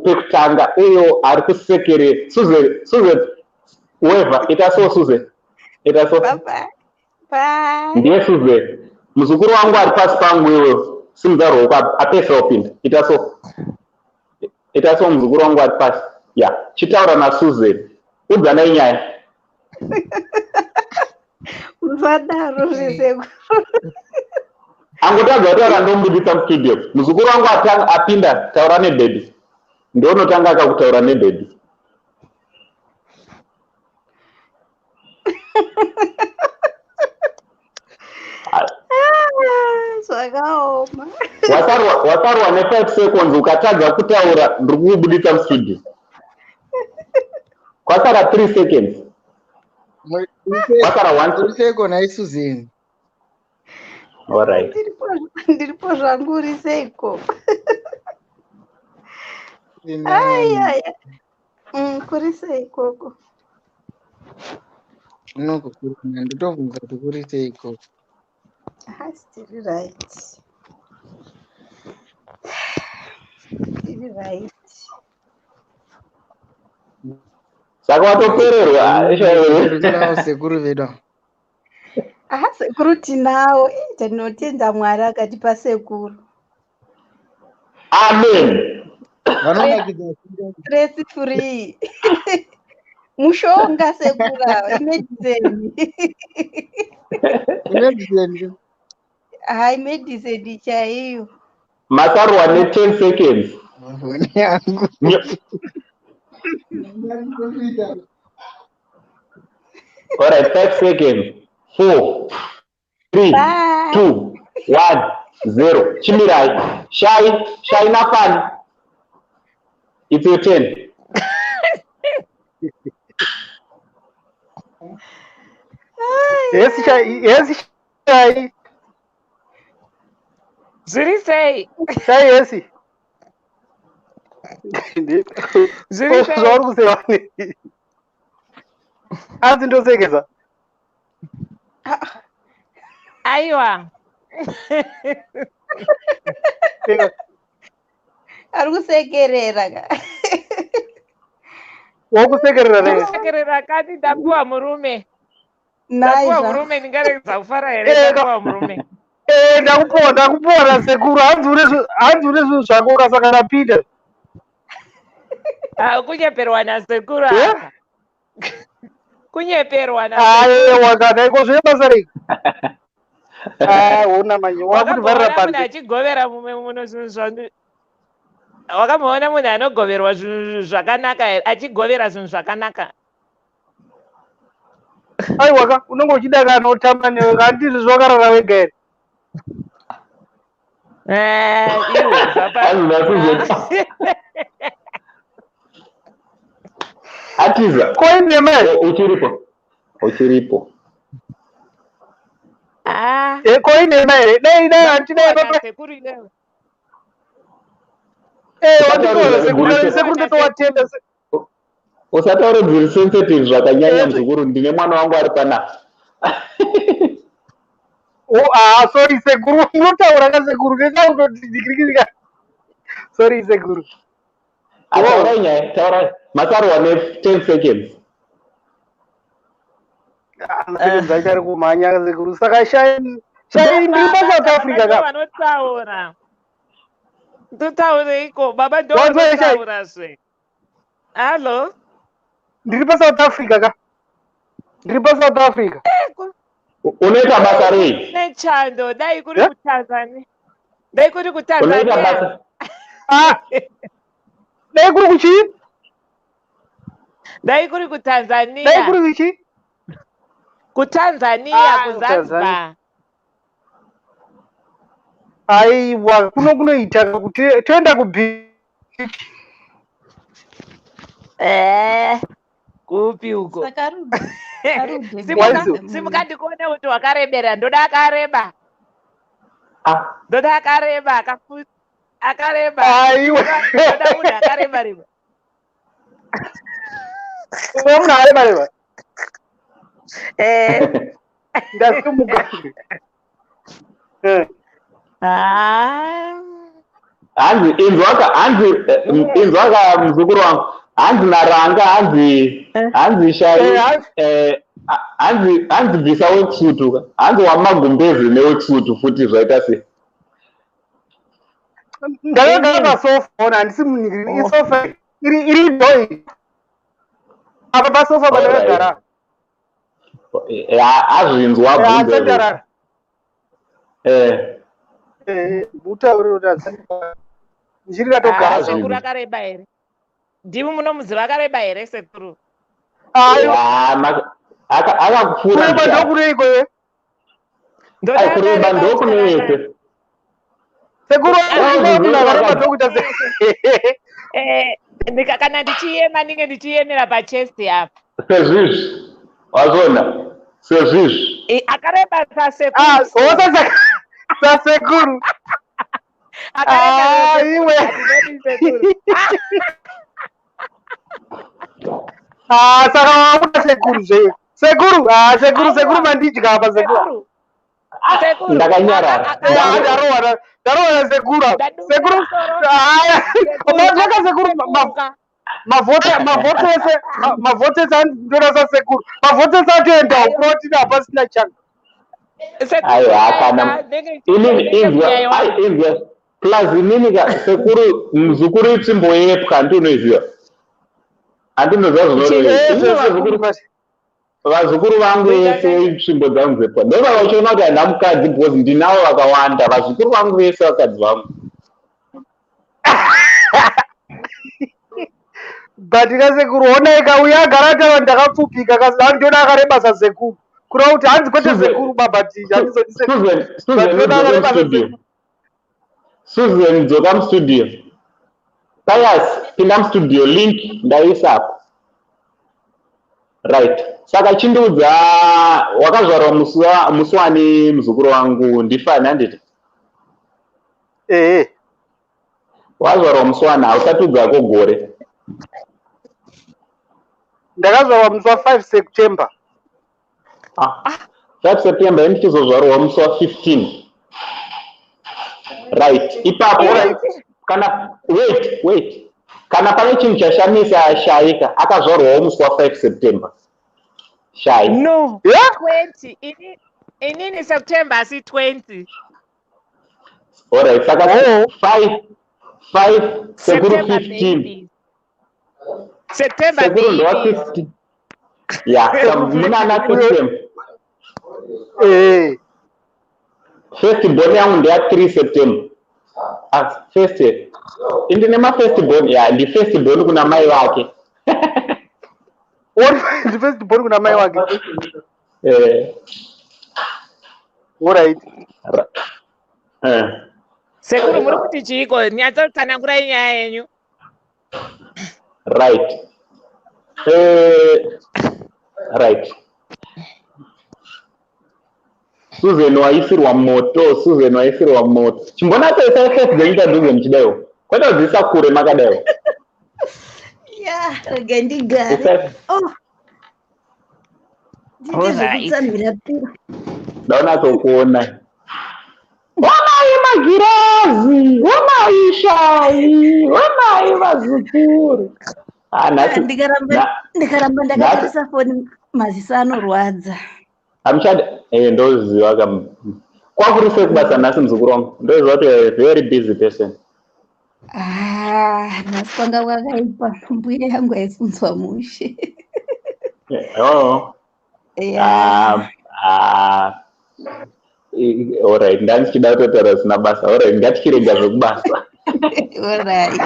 pekutanga uyo ari kusekere Susan weva ita so Susan ita so ndiye Susan muzukuru wangu ari pasi pangu iwe simudza ruoko apesa upinda ita so muzukuru wangu ari pasi chitaura naSusan udzanai nyaya vadaro zvisekuru angotadza kutaura ndombudisa mustudio muzukuru wangu apinda taura nebhebi ndonotanga akakutaura nebhebi zvakaoma wasarwa ne5 seconds ukatadza kutaura ndiri kukubudisa mustudio kwasara 3 seconds kwasara 1 second aisuzeni alright ndiripo zvangu uri seiko kuri seikoko Unokukuruma ndotobvunza kuti kuri seiko. Stiri right. Stiri right. Saka watopererwa Tinawo sekuru vedu. Sekuru tinawo. Tinotenda Mwari akatipa sekuru. Amen. Vanonakidza Stress free. Mushonga sekuru ava. Medicine. medicine. Medicine chaiyo. Masarwa ne 10 seconds. Mafoni yangu. Alright, 5 seconds. 4, 3, Bye. 2, 1, 0. Chimirai. Shy na fun. It's your turn. Yes, Shai. Zviri sei? Shai, yes. Zviri sei? Zvauri kuseva nei? Asi ndosekeza. Aiwa. Ari kusekerera ka. Wakusekerera nei? Kusekerera kati ndapuwa murume. Ndapuwa Naizva. murume ndingaregeza kufara here ndapuwa murume. Ndakupona sekuru, hanzi une zvinhu zvako ukasaka napinda. Kunyeperwa nasekuru apa. Kunyeperwa Wakada iko zvine basa rei. Una manyi wakuti varira munhu panze. achigovera mumwe muno zvinhu zvangu. Wakamuona munhu anogoverwa zvinhu zvakanaka here achigovera zvinhu zvakanaka. Aiwaka unenge uchidaka anotamba newe ngandizvi zvakarara wega here. Atiza. Koine mai. Uchiripo. Koine mai. Dai antidai papa. Sekuru inewe. Wanditola sekuru ndotowatenda. Usataura zviri sensitive zvakanyanya muzukuru, ndine mwana wangu ari pana. Sorry sekuru, unotaura kasekuru ndinotodikirikirika. Sorry sekuru. Taura nyaya, taura. Masarwa ne 10 seconds. Seconds achari kumhanya sekuru. Saka Shai ndiri paSouth Africa ka. Vanotaura. Totaure iko baba ndo vanotaura zve. Hello. Ndiri paSouth Africa ka. Ndiri paSouth Africa. Unoita basa rei? Nechando dai kuri kuTanzania. Dai kuri Unoita kuTanzania. basa. Dai kuri kuchi? Dai kuri kuTanzania. Dai kuri kuchi? kuTanzania kuZanzibar. Aiwa kunoita kuti toenda kubi. Kupi uko? Sakarudi. Simukandikone kuti wakarebera ndoda akareba. Ndoda akareba akareba. Aiwa. Ndoda munhu akareba reba. Munhu areba reba. Ndasimuka. Hanzi inzwaka muzukuru wangu. Hanzi naranga, hanzi Shai, hanzi bvisa wekisutu, hanzi wamagumbezi newekisutu futi zvaita sei. Ndakagara pasofa ona handisi munhingiri isofa iri doi. Apa pasofa pandakagara. Azvinzwa bvunzo. Mutauri kuti njiri ratogara sekuru akareba here? Ndimi munomuziva akareba here sekuru? Akakupfuura. Kureba ndokuneiko ye? Kureba ndokuneiko. Sekuru munhu akareba ndokuita sei? Kana ndichiyema ndinge ndichiyemera pachesti apa. Sezvizvi. Wazona. Sezvizvi. Akareba sasekuru. Sasekuru. Iwe. Saka wakuda sekuru zve. Sekuru mandidya apa sekuru. Ndakanyarara. Ndarowana sekuru. Sekuru. Umazvaka sekuru mavhoti ese andorasa sekuru. Mavhoti ese atoenda uprotini hapasina changa. Aiwa kana inzwa plus inini sekuru muzukuru itsimbo yepwa andinoziva. Andinoziva zvinoroheza. Vazukuru vangu vese itsvimbo dzangu dzepwa ndova vachiona kuti handina mukadzi because ndinavo vakawanda. Vazukuru vangu vese vakadzi vangu. But kasekuru ona ikauya agara atawa ndakapfupika kasi andona akareba sasekuru. Kura kuti hanzi kwete sekuru baba tija handizoti Susan dzoka mustudio. Payas pinda mustudio link ndaisapo. Right. Saka chindiudza wakazvarwa musi wani muzukuru wangu ndifani handiti? Wazvarwa musi wani hausatudzako gore. Ndakazvarwa musi wa 5 September. 5 September ndichizozvarwa musi wa 15. Right. Ipapo kana wait. Kana pane chinhu chashamisa Shaika akazvarwawo musi wa 5 September. Shai. No. Yeah? 20. Inini September si 20. Alright, saka 5 sekuru 15. September sekuru ndo 15. Yeah, munana September. First born yangu ndi 3 September. First indine ma first born ndi first born kuna mai wake. The first born kuna mai wake. Alright. Sekuru muri kuti chiko nyatsanangura nyaya yenyu. Right. Right. Susan waisirwa moto. Chimbona pesa first dzeita nduze mchidayo. Kwenda dzisa kure makadayo. Yeah, gendigare. Ndaona tokuona. Wamai magirazi, wamai shai, wamai vazukuru. Ndikaramba ndakatarisa foni maziso anorwadza. Amchada ndoziva kam. Kwakurise kubasa nhasi muzukuru wangu. Ndoziva kuti a very busy person. Nhasi kwanga kwakaipa. Mbuya yangu aifunzwa mushe. Alright, ndandichida kutotaura zvisina basa. Alright, ngatichirega zvekubasa. Alright.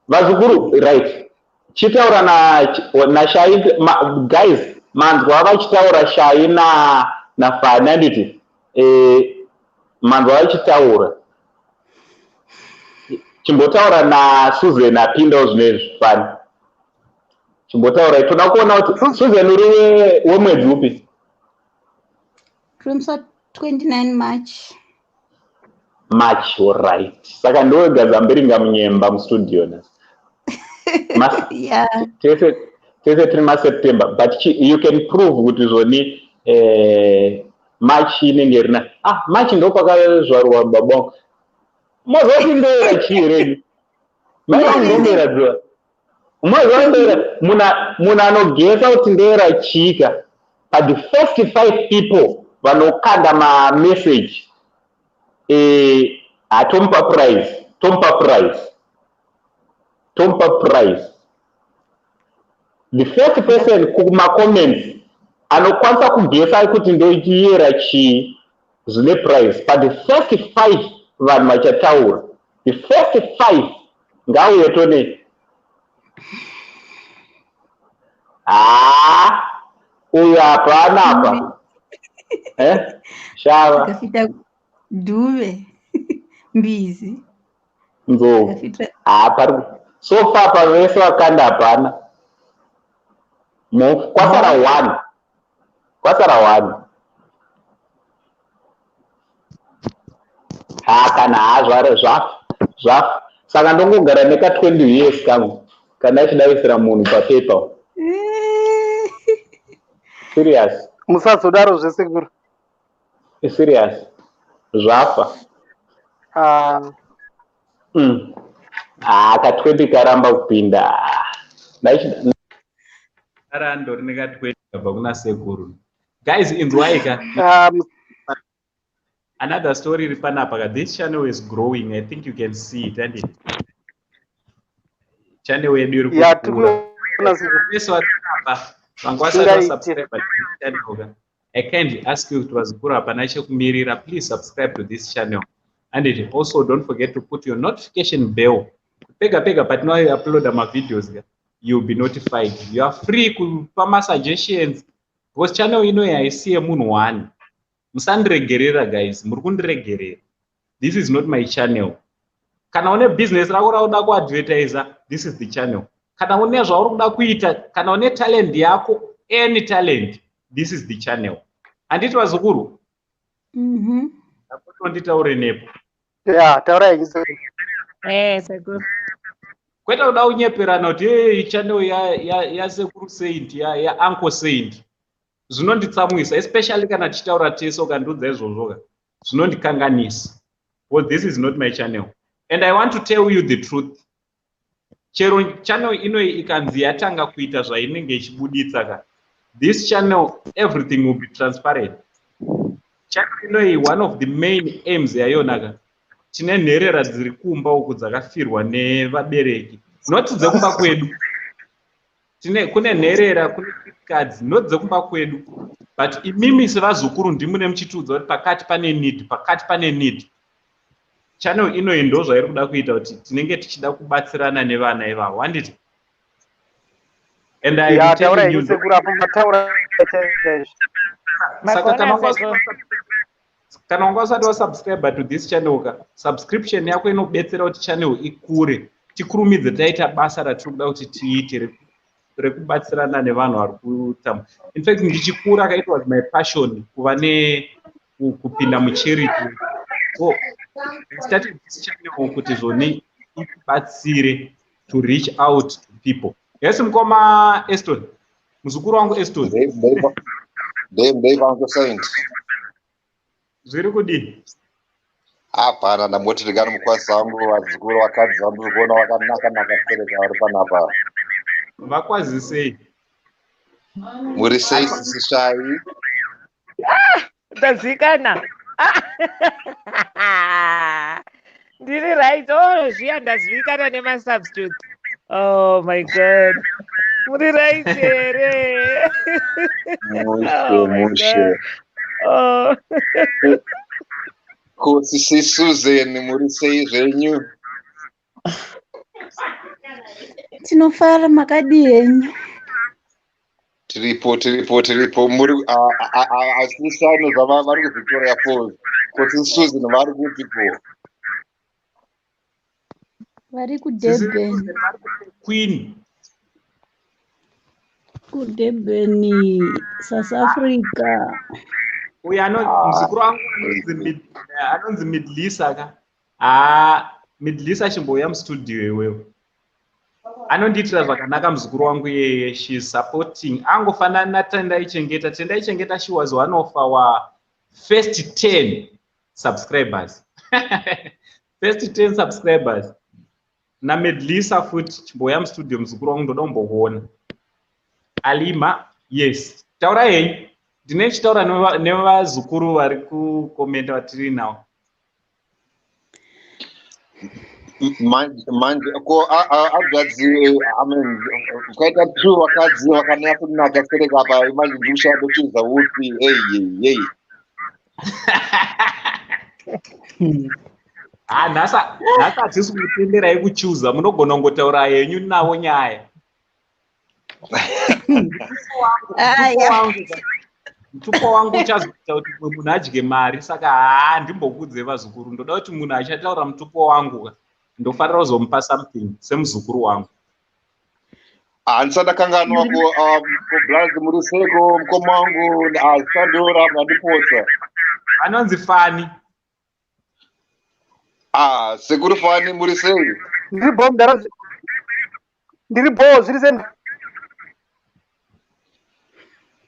Vazukuru, right. Chitaura na Shai, guys, manzwa vachitaura Shai na Fani handiti. Manzwa vachitaura. Chimbotaura na Susan apinda zvinezvi Fani. Chimbotaura toda kuona kuti Susan uri wemwedzi upi? From 29 March. March, alright. Saka ndoga zambiringa munyemba mustudio na. Yeah. Tese tiri September, but you can prove kuti zvoni March inenge rina. March ndo pakazvarwa baba. Mozoti ndoera chireni. Mara ndoera dzwa. Mozoti muna anogesa kuti ndoera chika. But the first 5 people vanokanda ma message tompa prize. The first person kuma comments anokwanisa kugesa kuti ndoiera chi zvine prize. But the first 5 vanhu vachataura. The first 5 ngauye tone. Uyu apa anapa. Shava. Akafita duve. Mbizi. Nzo. So far pavese vakanda hapana. Kwasara 1. Kana zvafa. Saka ndongogara neka 20 years kangu. Kana chidavisira munhu papepa. Serious. Musazodaro zvesekuru. Serious. Zvafa. Katwendi karamba kupinda. Arando nekatwendi kabva kuna sekuru. Guys, inzwaika. Another story ripanapa. This channel is growing. I think you can see it, and channel yedu iri kukura. I kindly ask you to Nevazukuru panache kumirira, please subscribe to this channel, and also don't forget to put your notification bell. Pega but now you upload my videos, you'll be notified. You are free to pama suggestions because channel I see a moon one. Musandiregerera guys, murukundiregerera. This is not my channel. Kana une business rako rauda ku advertise, this is the channel. Kana une zvauri kuda kuita, kana une talent yako, any talent, this is the channel. Anditi Nevazukuru? Nditaure nepo. Yeah, taura izo. Sekuru. Kweta kuda kunyeperana kuti hey, channel ya Sekuru Saint, ya Uncle Saint. Zvinonditsamwisa, especially kana tichitaura teso kandudza izvozvo. Zvinondikanganisa. Well, this is not my channel. And I want to tell you the truth. Chero channel ikanzi yatanga kuita zvainenge ichibuditsa ka. This channel, everything will be transparent. Channel one of the main aims yayonaka. Tine nherera dziri kumba uku dzakafirwa nevabereki. Not dzekumba kwedu. Kune nherera, kune kadzi, not dzekumba kwedu. But imimi sevazukuru ndimune muchitudzwa kuti pakati pane need. Channel ino zvairi kuda kuita kuti tinenge tichida kubatsirana nevana ivavo, handiti? And I tell you, kana wanga usati wasubscribe to this channel, subscription yako inobetsera kuti channel ikure, tikurumidze taita basa ratiri kuda kuti tiite rekubatsirana nevanhu vari kutamba. In fact, ndichikura it was my passion kuva kupinda mucharity. So I started this channel kuti zvoni ikubatsire to reach out to people. Yes, mkoma Eston. Muzukuru wangu Eston. Dave Uncle Saint. Zviri kudini? Hapana, ndamboti ndikani mukwasi wangu vazukuru vakadzi vandiri kuona vakanaka sekereka vari panapa. Vakwazi sei? Muri sei sisi shai? Ndazikana. Ndiri right. Oh, zviya ndazvikana nemasubstitute. Oh my God. Muri right here. Mushe. Oh. Sisi Susan, muri sei zvenyu? Tinofara makadi henyu. Tiripo. Muri asishano zava vari kuVictoria Falls. Kuti Susan vari kupiko. Vari kuDurban. Queen. kuDurban, South Africa. Uya muzukuru wangu anonzi Midlisa ka. Midlisa chimbouya mustudio iwewe. Anondiitira zvakanaka muzukuru wangu yeye. She is supporting. Angofanana natenda ichengeta. She was one of our first 10 subscribers. First 10 subscribers. Na Midlisa futi chimbouya mustudio muzukuru wangu ndoda kumbokuona. Alima, yes. Taura henyu. Ndine chitaura nevazukuru vari kukomenta vatiri nawo. Manje ko abadzi ukaita tu vakadzi vakanaka kunaka sereka apa manje ndikushaya kuchiudza kuti hey. Nhasa hatisi kutenderai kuchuza, munogona kungotaura henyu navo nyaya. Mutupo wangu uchazoita kuti munhu adye mari, saka ndimbokudze vazukuru, ndoda kuti munhu achataura mutupo wangu ndofanira kuzomupa something semuzukuru wangu. Handisati ndakanganwa kublazi muri seko mukoma wangu asandora mandipotsa. Anonzi Fani. Sekuru Fani muri sei? Ndiripo zviri senda.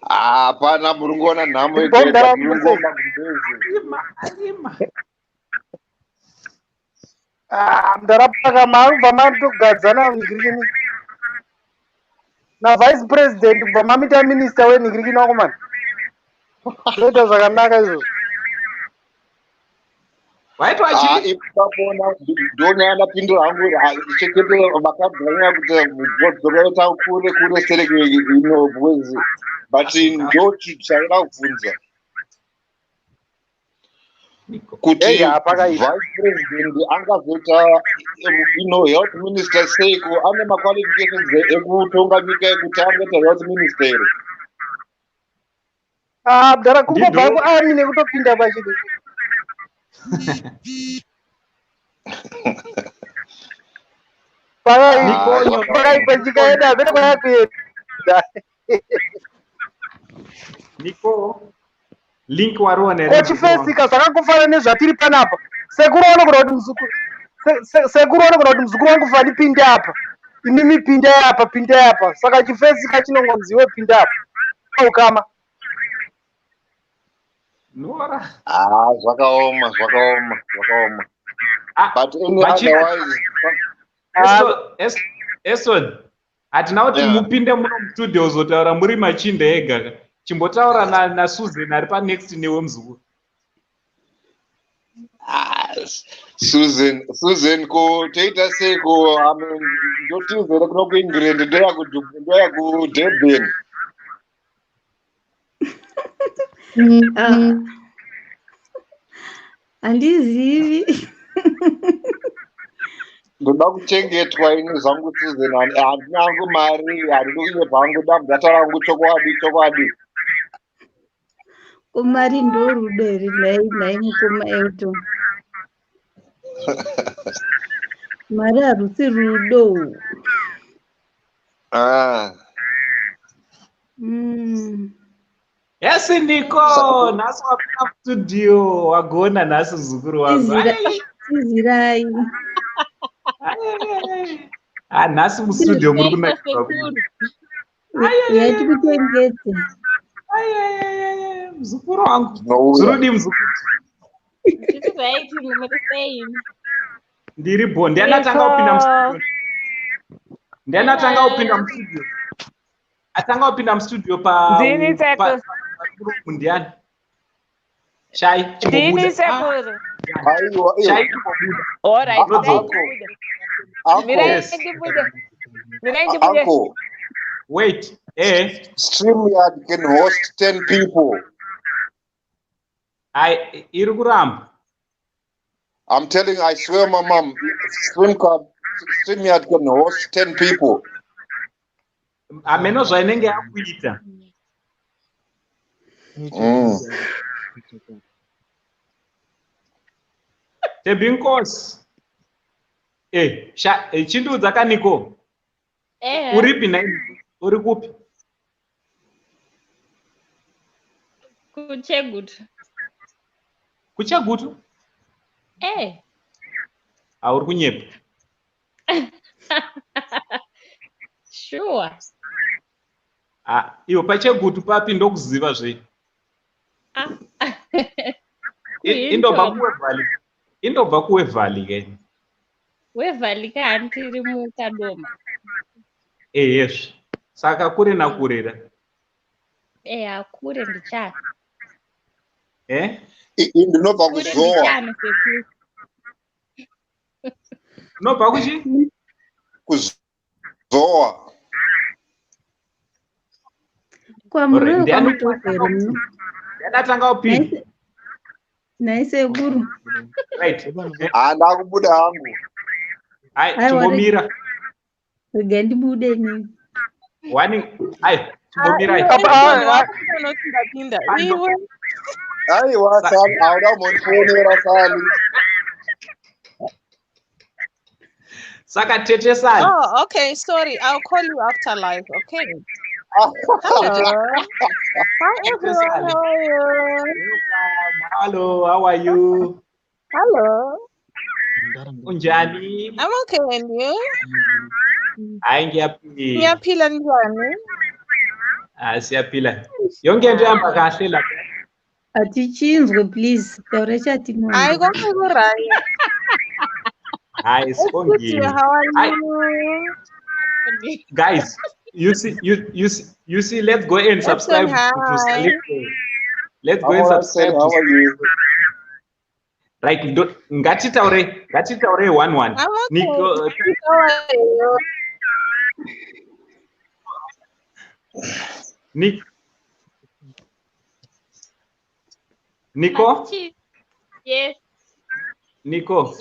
Hapana, muri kuona nhamo Ndibva yekuedza munharaunda sei? kurongomba kundezi. Ndarapaka marubva matogadzana nhingirikini navice president kubva mamita minista wenhingirikini wakomana zvoita zvakanaka izvozvo. waitwa chii Ipapona ndonyaya ndapindura hangu chekete vakabvanya kuti dzokaita kure kure sereke ino bwezi but ndo chaida kubvunza kuti vice president angazoita health minister seiko ane maqualifications ekutonga nyika yekuti angoita health minister here. Dara kungobva kuami nekutopinda pachidi pakaikwa nyika yedu hazvene kwakakuenda niko link wariona kochifesika zvakangofana nezvatiri panapa. Sekuru vanogona kuti muzukuru wangu fani pinde apa, imimi pinde apa, saka chifesika chinongonziwe pinde apa ukama nora Zvakaoma. But otherwise, Eston hatina kuti mupinde muno mustudio uzotaura muri machinda ega chimbotaura na Susan ari pa next newe muzukuru. Susan ko toita seko ndotizere kuno kuengland ndoya kudurban. Handizivi. Ndoda kuchengetwa ini zvangu Susan, handina hangu mari, handidi kunyebva hangu data rangu chokwadi. Kumari ndorudo nai mukoma Elton. Mari harusi rudo. Yes, Niko, naso wapina studio wagona naso zukuru wangu. Izirai. Naso mu studio muri kuna. Yati kutengete. Mzukuru wangu. Zurudi mzukuru. Ndiri bondi anatanga upinda mstudio. Atanga upinda mstudio pa Dini sekuru. Mundiani. Shai Dini sekuru. Shai chibobuda. All right. Uncle, Wait. StreamYard can host 10 people. Iri kuramba. I'm telling you, I swear, my mom, StreamYard can host 10 people. Ameno zvainenge yakuita. Tebinkosi. Chinduudza kaniko. Uripi naini? Uri kupi? Kuchegutu? Uri kunyepa? Sure. Iwo pachegutu papi ndokuziva zve. Indobva kuwevhali ke. Wevhali kantiri mukadoma. Yes. Saka kure nakurera. Akure ndichana. Ndinobva kuzowa. Unobva kuchi? Kuzowa. Kwamuro ndatanga upi? Naise guru. Right. Ndakubuda hangu. Chimbomira. Ugendi bude ni. Wani chimbomira. Aiwa sali, auda monfonera sali. Saka tete sali. Oh, okay, sorry. I'll call you after live, okay? Hello. Hi everyone, how are you? Hello, how are you? Hello. Unjani? I'm okay, and you? Ngiyaphila. Ngiyaphila njani? Asiyapila. Yonke into ihamba kahle la. Atichinzwe please. Taura chatinonzwa. Hayi konke ku-right. Hayi It's good to sibongile. how are Hayi you? guys, you see, let's go and subscribe to Hi. Salif. Let's go I'm and alright, subscribe Sally. How are you? Right, ngatitaure 1-1. I'm okay. Nico, How are you? Nico, Yes. Nico.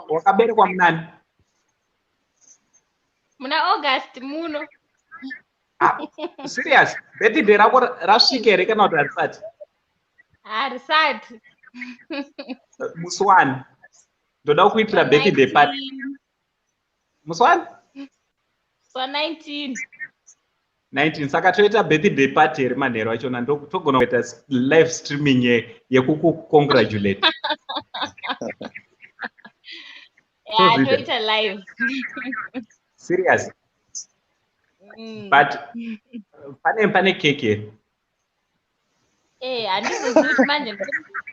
Wakaberekwa mnani? Muna August muno. Serious? Birthday rako rasvika here kana kuti harisati? Harisati. Musi wani? Ndoda kuitira birthday party. Musi wani? So 19. 19. Saka toita birthday party here manheru achona togona kuita live streaming yekukukongratulate. Yeah, toita live. Serious? But pane cake. Handizozvi manje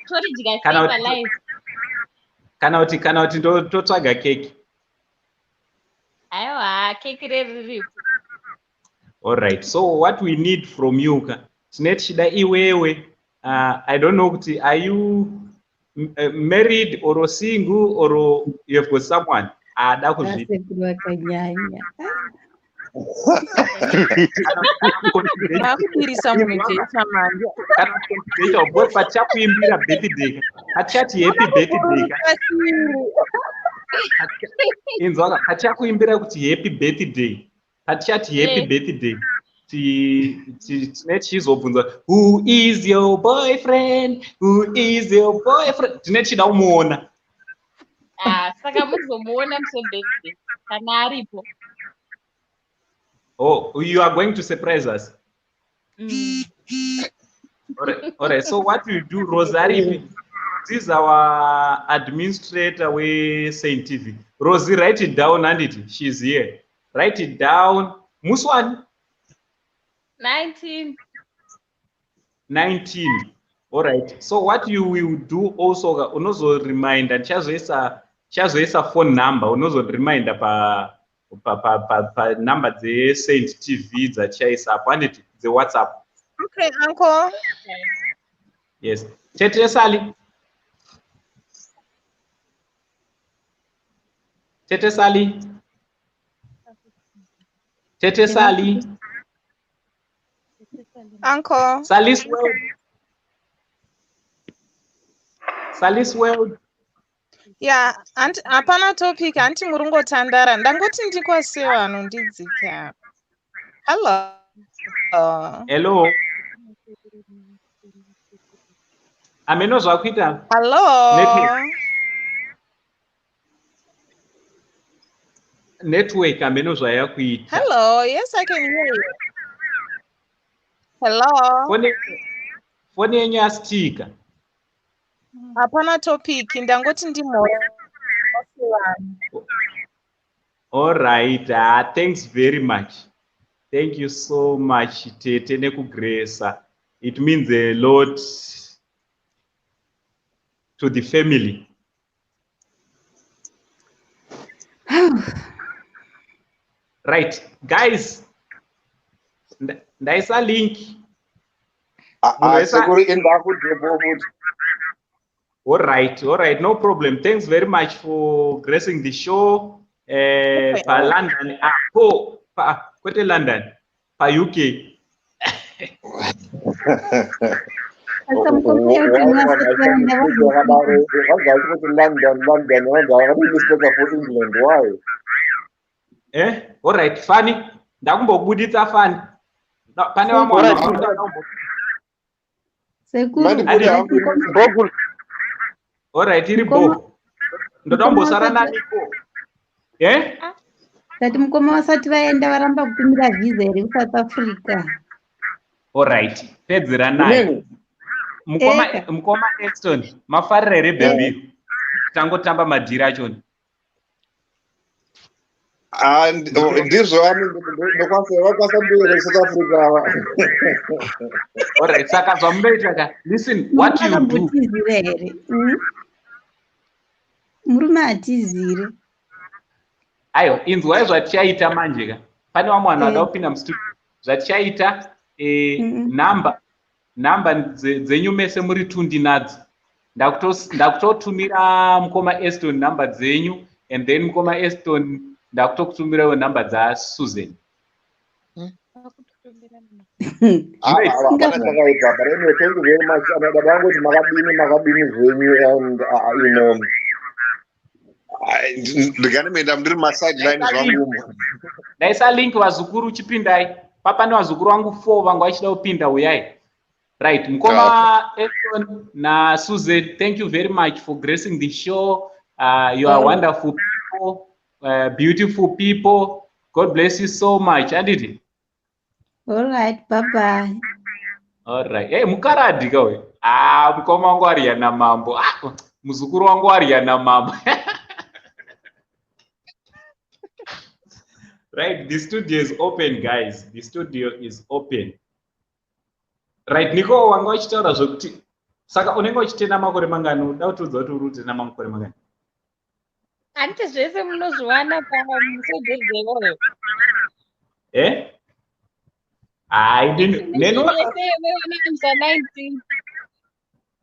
tori jika live. Kana kuti totsvaga cake. Aiwa, cake riripo. All right. So what we need from you, tineti shida iwewe. I don't know kuti are you married or single or you have got someone? Ada kuzvita. Asekuru akanyanya. Makudirisa munhu manje. Kana kuita boy pachakuimbira birthday. Achati happy birthday. Inzwaka pachakuimbira kuti happy birthday. Achati happy birthday. Tineti chizobvunza who is your boyfriend? Who is your boyfriend? Tineti chida kumuona. Saka muzomuona birthday kana aripo. Oh, you are going to surprise us. All right. So what we do, Rosary, this is our administrator we Saint TV. Rosie, write it down, and she's here. Write it down. Muswan. 19. 19. All right. So what you will do also, unozo reminder, chazoisa phone number, unozo reminder pa number the Saint TV dzachaisa apanditi the WhatsApp. Okay, uncle. Yes. Tete Sally. Tete Sally. Tete Sally. Uncle. Sally's world. Sally's world. Yeah, and apana topic anti murungotandara. Ndangoti ndikwasiwa anondidzika. Hello. Hello. Amenozwa kuita. Hello. Network amenozwa yakuita. Hello. Yes, I can hear you. Hello. Phone yenyu yasitika. Apana topic ndangoti ndimo. All right. Thanks very much. Thank you so much, Tete Nekugresa. It means a lot to the family. Right, guys. There's a link. All right, no problem. Thanks very much for gracing the show. Pa London, Quite London, pa UK. All right, Fanny. Ndakumbobuditsa Fanny. Pane vamwe all right, iri bo. Ndoda kumbosara naniko. Tati mukoma vasati vaenda varamba kupimira visa here kuSouth Africa. All right, pedzera naye. Mukoma Exton, mafarire here baby. Tangotamba madhira achoni. And ndizvo vakasambira South Africa. All right, saka zvamunoita listen, what you do. Makambotizire here. Murume atizire. Ayo, inzwai zvatichaita manje ka. Pane vamwe vanhu vada kupinda mustudio. Zvatichaita namba dzenyu mese muri tundi nadzo. Ndakutotumira mukoma Eston namba dzenyu, and then mukoma Eston ndakutokutumirawo namba dzaSusan. Vakachakaita, but anyway, thank you very much. Makadini zvenyu, and you know, ndikanimenda ndiri masideline zvangu. Ndaisa link Vazukuru chipindai. Papa neVazukuru wangu 4 vangu vachida kupinda uyai. Right, mukoma Eston na Susan, thank you very much for gracing the show. You are wonderful people, beautiful people. God bless you so much, Aditi. All right, bye-bye. All right. Hey, mukaradi kawe. Mukoma wangu ariana mambo. Muzukuru wangu ariana mambo. Right, the studio is open, guys. The studio is open. Right, Niko wangu wachitaura zvokuti saka unenge uchitenda makore mangani? Uda kutiudza kuti uri kutenda makore mangani? Handiti zvese munozviwana pamusodzezewoyo.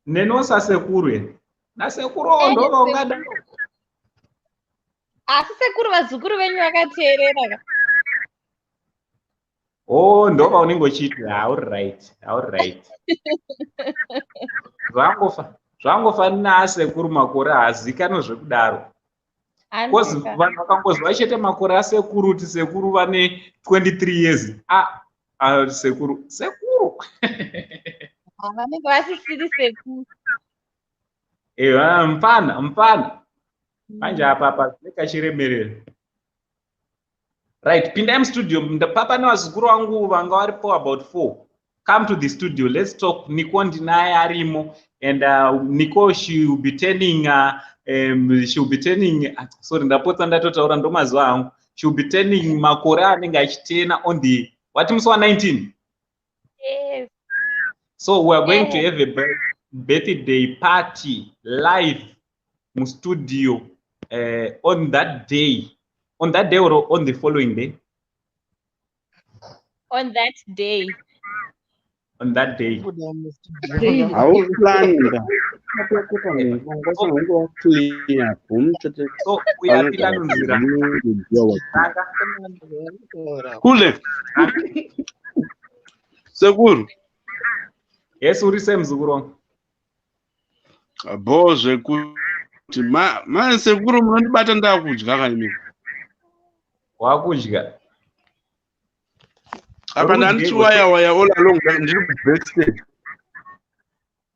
Nenosa sekuru here. Nasekuru ndo ungada. Asi sekuru Vazukuru venyu vakateerera ka. Ndo paunenge uchiti. All right. Zvangofa nasekuru makore hazikanwe zvekudaro. Because vanhu vakangozwa chete makore asekuru kuti sekuru vane 23 years. Sekuru. Vanenge vasisiri sekuru. Mpana. Manje apa nekachiremerera. Right, pinda mustudio. Papa neVazukuru wangu vanga varipo about 4. Come to the studio. Let's talk. Niko ndinaye arimo, and Niko she will be turning sorry, ndapotsa ndatotaura ndo mazuva angu. She will be turning makore anenge achitena on the musi wa 19. Yes. So we are going to have a birthday party live mu studio on that day. On that day or on the following day? On that day. On that day. I was planning. So we are planning. Kule. Sekuru. Yes, uri semzukuru wangu. Boze kuti ma sekuru munondibata ndakudya kanimi. Wakudya. Apa ndanditi waya all along ndiri backstage.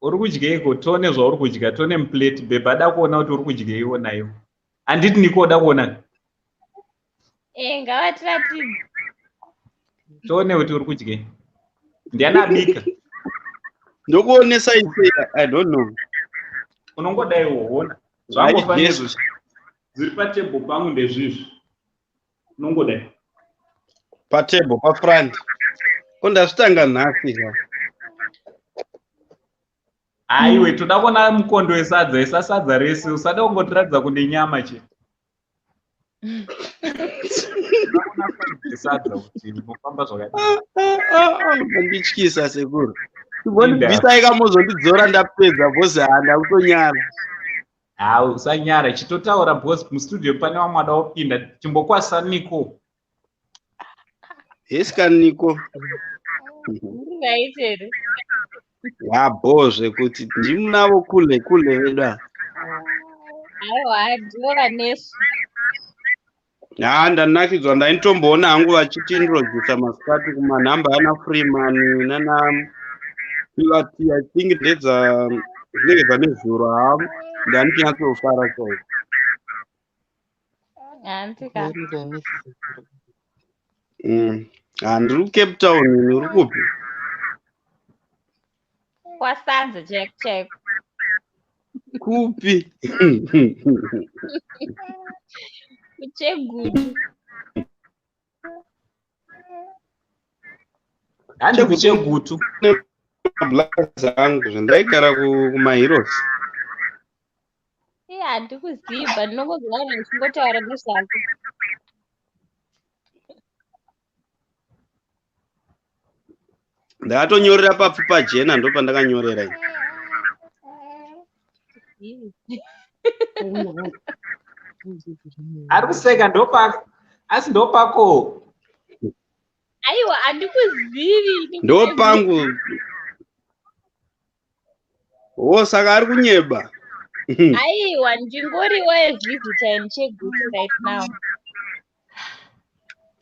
Uri kudyaiko? Tone zvauri kudya, tone muplate beba da kuona kuti uri kudya iwonayo. Anditi Niko da kuona. Ngavatiratidze. Tone kuti uri kudya. Ndiani abika? Ndokuonesa ife, I don't know. Unongodai woona. Zvangofa nezvo. Zviri patable pangu ndezvizvi. Unongodai. Patable, pafront. Kondasvitanga nhasi ka. Aiwe, toda kuona mukondo wesadza, isasadza rese, usada kungotiradza kunde nyama che. Sadza kuti munofamba zvakadini. Ndityisa sekuru. Ndibvisai kamuzondidzora ndapedza bhozi handakutonyara. Usanyara, chitotaura bhozi mustudio pane vamwe vada kupinda. Chimbokwasa Niko. Yes, can Niko. Ngaitere. Boze kuti ndimunavo kule veda. Aiwa, ndiora nesu. Ndanakidzwa ndainitomboona hangu vachitindrodusa masikati kumanhamba ana Freeman nana Pilati. I think ndedza zvinenge dzanezuro havo ndanitinyatsofara so. Antika. Ndiri kuCape Town, uri kupi? Kwasanza check. Kupi? Kuchegudu. handi kuChegutu zangu zvandaigara kumaheroes. Handikuziva ndinongozwa ndichingotaura nezvako. Ndakatonyorera papfupa jena ndo pandakanyorera ari kuseka asi ndopako. Aiwa, handikuzivi. ndo pangu. Saka ari kunyeba. Aiwa, ndingoriwo ezvizitaini chegutu right now.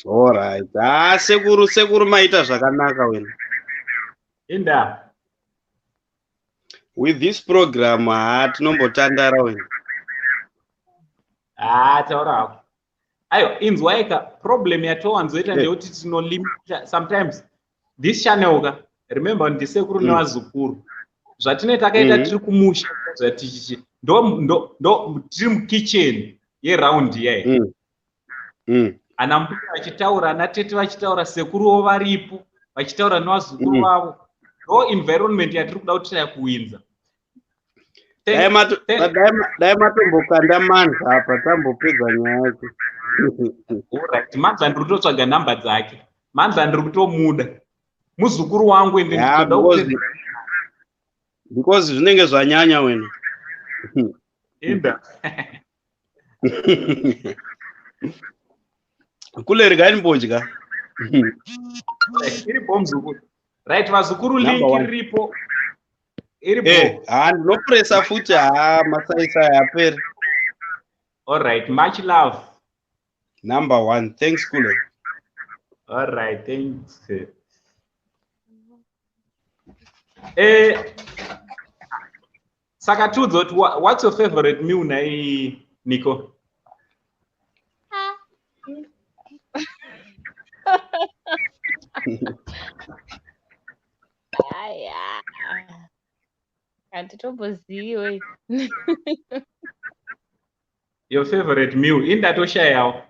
Alright. Sekuru maita zvakanaka wena. Inda. With this program tinombotandara wena. Taura. Ayo, inzwaika problem yatowanzoita ndekuti tinolimita sometimes this channel remember ndisekuru Nevazukuru. Zvatinoita takaita tiri kumusha zvatichichi. Ndo tiri mukitchen yeround yayi. Ana mbuya vachitaura, ana tete vachitaura, sekuruwo varipo vachitaura Nevazukuru vavo. Ndo environment yatiri kuda kuti kuinza. Dai matombokanda manza apa tambopedza nyaya yacho. Alright, manza ndiri kutotsvaga namba dzake. Manza ndiri kutomuda. Muzukuru wangu ende ndinoda kuti because zvinenge zvanyanya wena. Inda. Kule regai mbodya. Iripo muzukuru. Right, Vazukuru link iripo. Iripo. Ndinopressa futi masaisa yapera. All right, much love. Number 1. Thanks Kule. All right, thanks. Sakatudzo, what's your favorite meal na Nico? Handitombozivi. Your favorite meal indatoshayawo.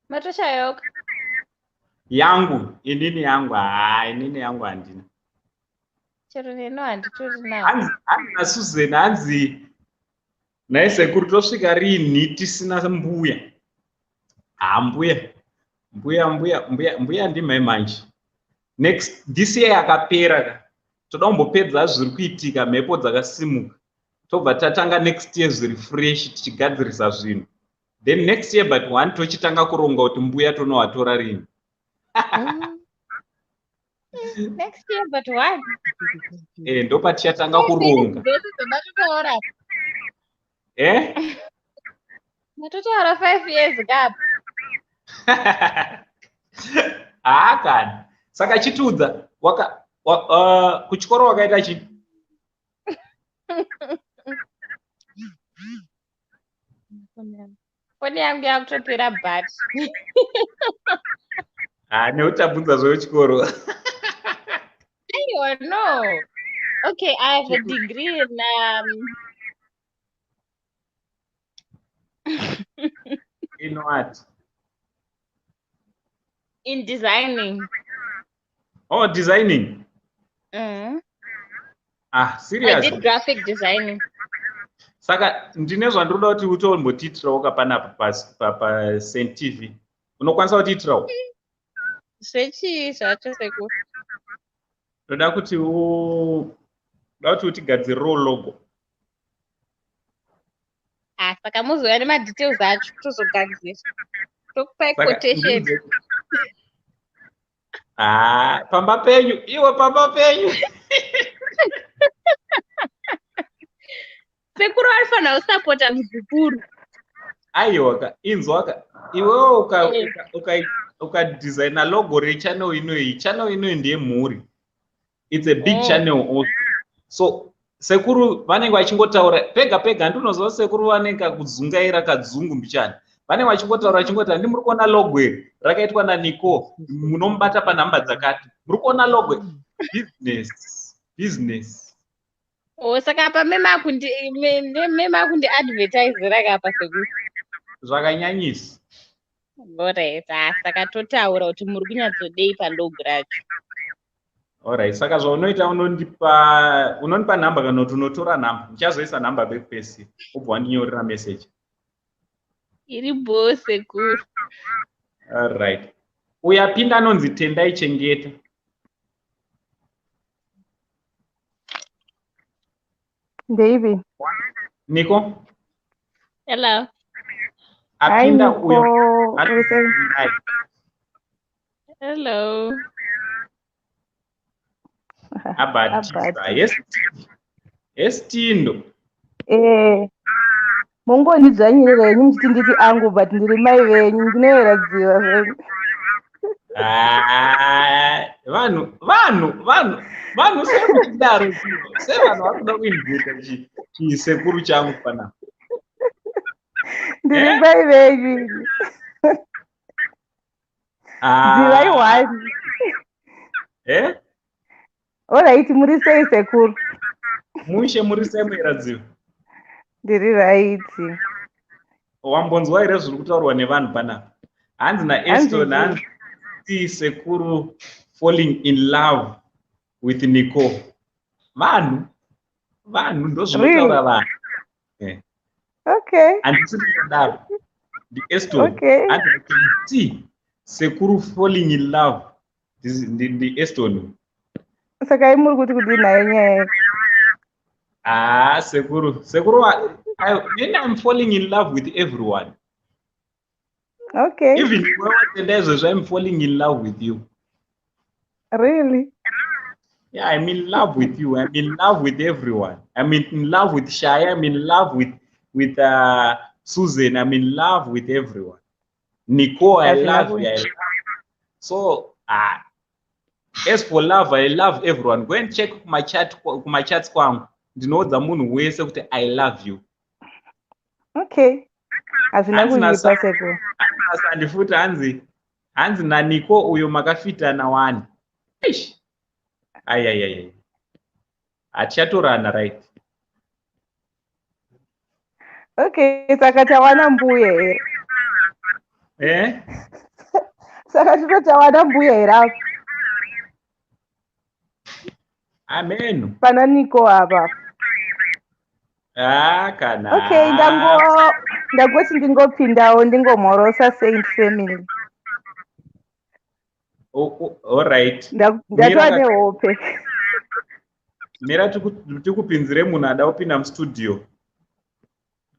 Matoshayoka. Yangu, inini yangu handina. Chero neno handitori nawo. Handina Susan, hanzi naisekuru tosvika rini tisina mbuya. Mbuya ndimai manje. Next this year yakapera toda kumbopedza zviri kuitika mhepo dzakasimuka. Tobva tatanga next year zviri fresh tichigadzirisa zvinhu. Then next year but one tochitanga kuronga kuti mbuya tonowatora rini. Next year but one. Ndo patichatanga kuronga. Matotaura 5 years gap. Kana. Saka chitudza kuchikoro wakaita chi? Foni yangu yakutopera but. Neutabvunza zvechikoro. No. Okay, I have a degree in In what? In designing. Oh, designing. Serious? I did graphic designing. Saka ndine zvandoda kuti utombotitirawo kapanapo pa Saint TV. Unokwanisa kutitirawo? Sechi zvacho seku. Ndoda kuti utigadzirirewo logo. Saka muzouya nemadetails acho tozogadzira. Tokupai quotation. Pamba penyu, iwe pamba penyu. Sekuru arifanira kusapota muzukuru. Aiwa, inzwaka. Iwewo ukadesigna logo rechannel inoyi. Channel inoyi ndeyemhuri. It's a big channel also. So sekuru vanenge vachingotaura pega ndinozva sekuru vanenge kuzungaira kadzungu mbichana. Vanenge vachingotaura chingoti ndimuri kuona logo iri rakaitwa naNico munomubata panhamba dzakati. Muri kuona logo business. Saka pa mema kundi advertise rakapa sekuru. Zvakanyanyisa. Alright, saka totaura kuti muri kunyatsodei padoko racho. Alright, saka zvaunoita unondipa namba kana kuti unotora namba. Ndichazoisa namba back pesi. Ubva wandinyorera message. Iri bose kuru. Alright. Uyapinda anonzi Tendai Chengeta. David. Niko? Hello. Apinda Hi, uyo. Nico. Hello. Abatisa. Yes, Tindo. Mungonidzvanyirira henyu muchiti nditi angu but ndiri mai venyu ndinoeradziwa zvenyu. Vanhu sekudaro sevanhu vakuda kuinvita chisekuru changu panapa. Ndiri mai venyu. Dzivai one. Alright, muri sei sekuru? Mushe muri sei muiradziwa? Ndiri right. Wambonzwa here zviri kutaurwa nevanhu panapa? Hanzi naEston hanzi sekuru falling in love with Nico. Vanhu ndozvinotaura vanhu. Okay. Handisi kudaro. Eston. Okay. And I can see sekuru falling in love. This is the Eston. Saka muri kuti kudini naye nyaya. Sekuru, I'm falling in love with everyone. Okay. Even when I'm falling in love with you. Really? Yeah, I'm in love with you. I'm in love with everyone. I'm in love with Shaya. I'm in love with Susan. I'm in love with everyone. Nico, I love you. So, as for love, I love everyone. Go and check my chats kwangu. Ndinodza munhu wese kuti I love you. Okay. Hazvina kunyipa seko. Handifuti hanzi naNico uyo makafitana wani. Eish. Ai. Achatorana right. Okay, saka tawana mbuye here. Saka tawana mbuye here. Amen. Pana Nico hapa. Kana. Okay, ndangoti ndingopindawo ndingomhorosa Saint Family. All right. Ndatova nehope. Mira tikupinzire munhu ada kupinda mustudio.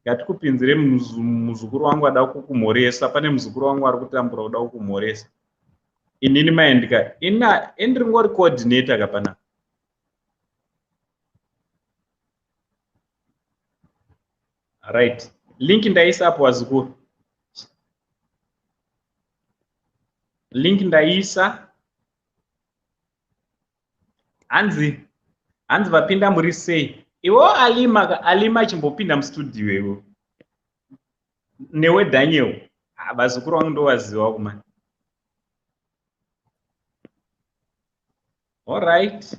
Ngatikupinzire muzukuru wangu ada kukumhoresa. Pane muzukuru wangu ari kutambura kuda kukumhoresa. Inini maendika. Indiri ngori coordinator kapana. Right. Link ndaisa hapo wazukuru. Link ndaisa. Hanzi vapinda muri sei. Iwo alima chimbopinda mustudio iwo. Newe Daniel. Vazukuru wangu ndo waziwa kumani. All right.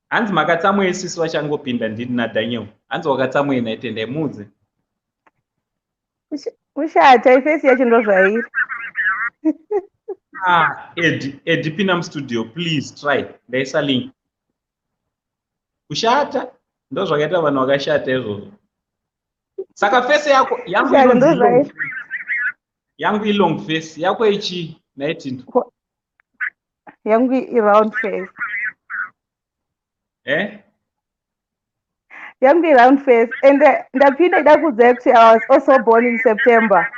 Hanzi makatsamwe isisi vachangopinda ndini naDaniel. Hanzi wakatsamwe naitenda imudze. Ushata ifesi yacho ndo zvairi. Edi pinda mustudio please try. Ndaisa link. Kushata ndo zvakaita vanhu vakashata izvozvo. Saka face yako yangu ilong face yako ichi naitindo. Yangu i-round face. Yangu i-round face. And ndapinda ida kudzai kuti I was also born in September.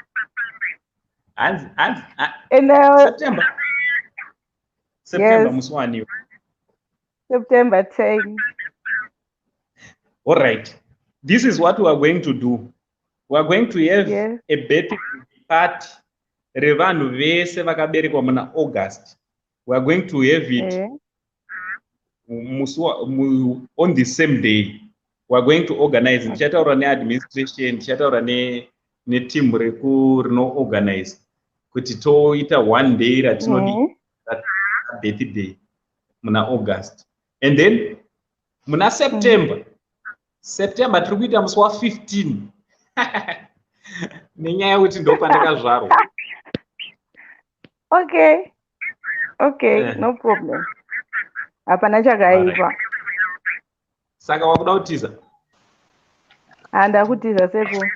And September muswaniwa. September 10. All right. This is what we are going to do. We are going to have a birthday party. Revanhu vese vakaberekwa muna August. We are going to have it on the same day. We are going to organize. Ndichataura neadministration, ndichataura neteam rino-organize. Kuti toita one day ratinodi birthday muna August. And then muna September tiri kuita musi wa 15. nenyaya yekuti ndopandakazvarwa. Okay. No problem. Hapana chakaipa. Saka wakuda kutiza? Handakutiza sepo.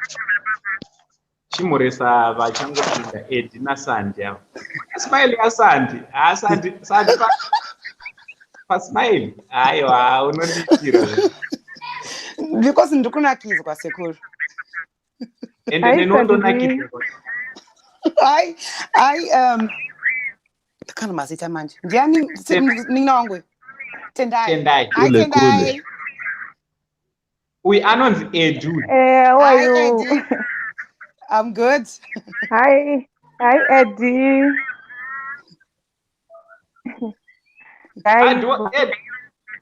Chimuresa vachangopinda Edi naSandi ava. Smile yaSandi. Sandi pasmile. Aiwa, unondikira. Because ndikunakizwa sekuru. Ende nenondonakizwa. Kana mazita manje. Ndiani nina wangu? Tendai. Kule. We anonzi Hedu. How are you? I'm good. Hi Eddie.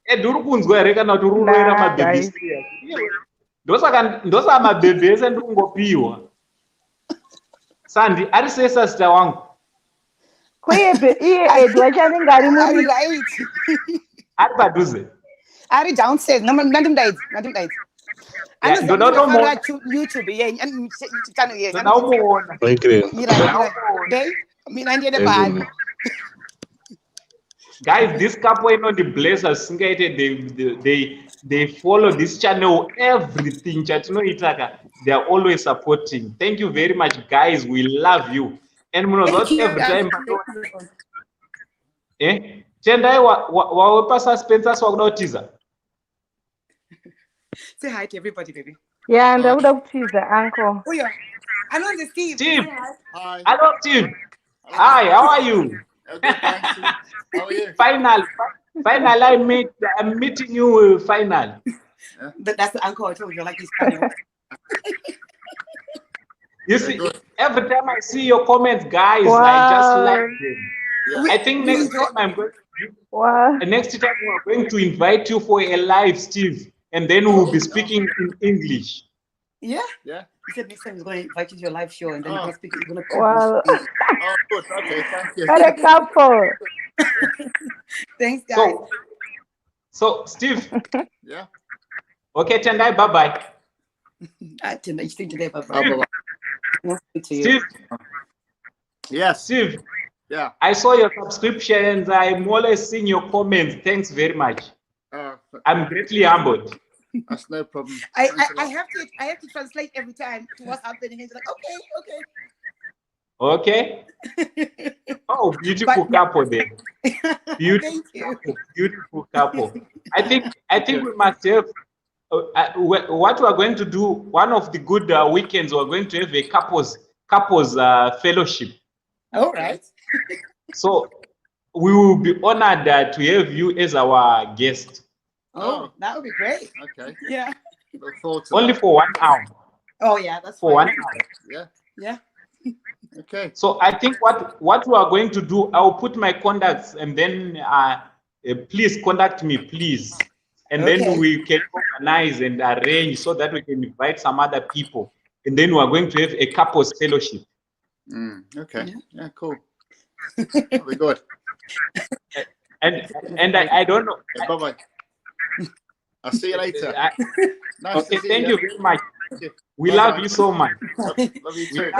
Hedu uri kunzwa here kana kuti uroera mabhebhisi? Ndosa mabhebhesi ndiri kungopiwa. Sandi ari sesa sita wangu. Iye Eddie wachanenge ari muri ari padhuze. Ari downstairs. Nandimdaidzi. Ndoda kutomuona. YouTube channel ye. Ndoda kumuona. Mina ndiende pano. Guys, this couple bless us. They follow this channel, everything. They are always supporting. Thank you very much, guys. We love you. And every time. Tendai wawepa suspensors wakuda kutiza. Say hi to everybody, baby. Yeah, ndakuda kutiza, uncle. Oh yeah. I know the Steve. Hi. Hello, Steve. Hi, how are you? How are you? Finally, I'm meeting you. Finally. That's the uncle I told you. Like he's funny. You see, every time I see your comments, guys, I just like them. Yeah. I think next time we're going to invite you for a live, Steve, and then we'll be speaking in English. Yeah. He said next time he's going to invite you to your live show, and then you're going to speak. You're going to wow. Good. Okay, thank you. What a couple. Thanks, guys. So Steve. Yeah. Okay, Tendai, bye-bye. Tendai, you think today, bye-bye. Steve. Yes. Steve. Yeah. I saw your subscriptions. I'm always seeing your comments. Thanks very much. I'm greatly humbled. That's no problem. I have to translate every time what's happening. He's like, okay. Oh, beautiful couple there. Beautiful couple. I think we must have what we are going to do. One of the good weekends we're going to have a couples fellowship. All right. So we will be honored to have you as our guest. Oh, that would be great. Okay. Yeah. Look forward to only that. for 1 hour. Oh yeah, that's for fine. 1 hour. Yeah. Okay. So I think what we are going to do, I'll put my contacts and then please contact me, please. And then we can organize and arrange so that we can invite some other people. And then we are going to have a couples fellowship. Okay. Yeah, cool. That'll be good. And I don't know. Bye-bye. I'll see you later. Nice Okay, to see thank you very much. We love you so much. Love you too.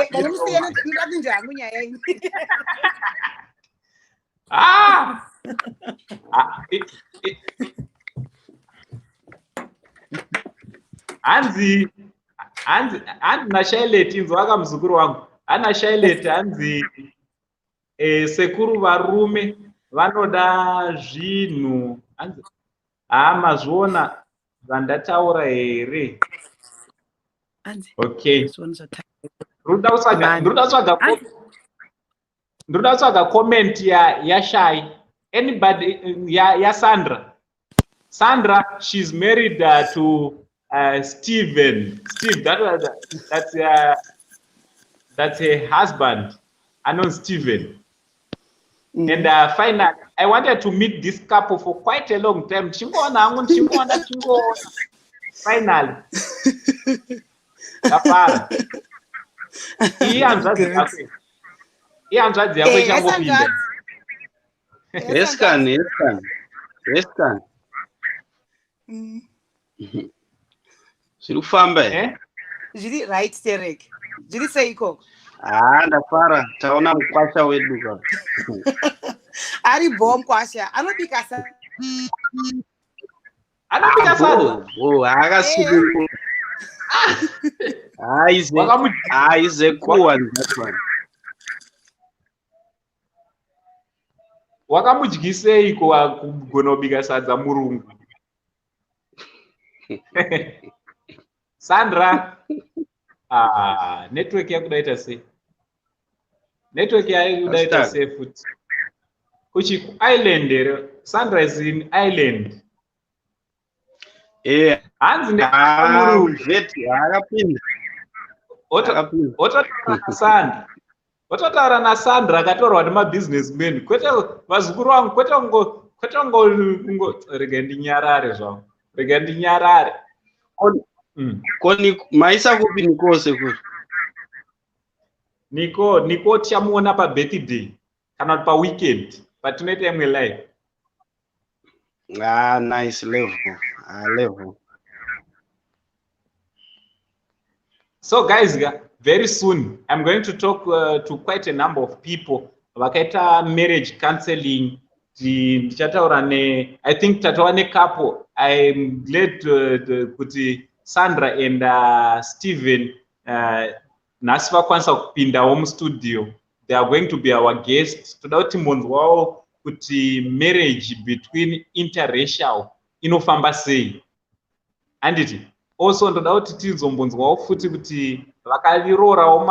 Hanzi na Charlotte inzwaka mzukuru wangu. Ana Charlotte hanzi sekuru varume vanoda zvinhu. Hanzi mazvona zvandataura here. Okay. Ndoda kutsvaga comment ya Shai. Anybody ya Sandra. Sandra, she's married to Steven. Steve, that's her husband. I know Steven. And finally, I wanted to meet this couple for quite a long time. Finally. Kapara. Yes, Sirufamba. Zviri right Derek. Zviri seiko. Ndafara taona mukwasha wedu ka. Ari bomb kwasha. Anobika sa. Anobika sadza. Akasimuka. Aize kuwa ndapana. Wakamudyisei kugona kubika sadza murungu? Sandra, network yakudaita sei? Network yakudaita sei futi? Kuchi island here. Sandra is in island. Hanzi nemurungu. Akapinda. Ototaura naSandra akatorwa nemabusinessmen. Kwete vazukuru vangu, kwete ngo rega ndinyarare zvangu. Rega ndinyarare. Koni maisa kupi Niko sekuru? Niko tichamuona pabirthday kana pa weekend patinoita imwe live. Nice level. So guys, very soon I'm going to talk to quite a number of people vakaita marriage counseling. Ndichataura I think tataura couple. I'm glad kuti Sandra and Steven nhasi vakwanisa kupindawo mustudio. They are going to be our guests. Toda kuti monzwawo kuti marriage between interracial inofamba sei. Anditi also ndoda kuti tizombonzwawo futi kuti vakarorawo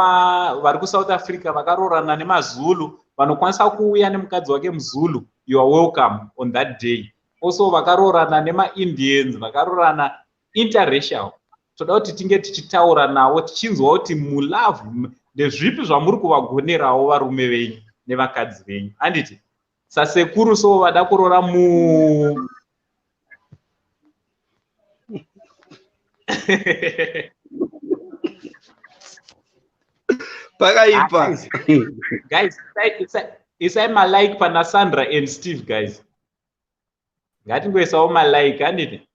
vari kuSouth Africa vakarorana nemazulu vanokwanisa kuuya nemukadzi wake muzulu. You are welcome on that day. Also vakarorana nemaIndians, vakarorana interracial. Toda kuti tinge tichitaura nawo tichinzwa kuti mulove ndezvipi zvamuri kuvagonerawo varume venyu nevakadzi venyu. Anditi sasekuru so vada kurora Pakaipa. Guys, isai malike pana Sandra and Steve guys. Ngatingoisawo malike anditi.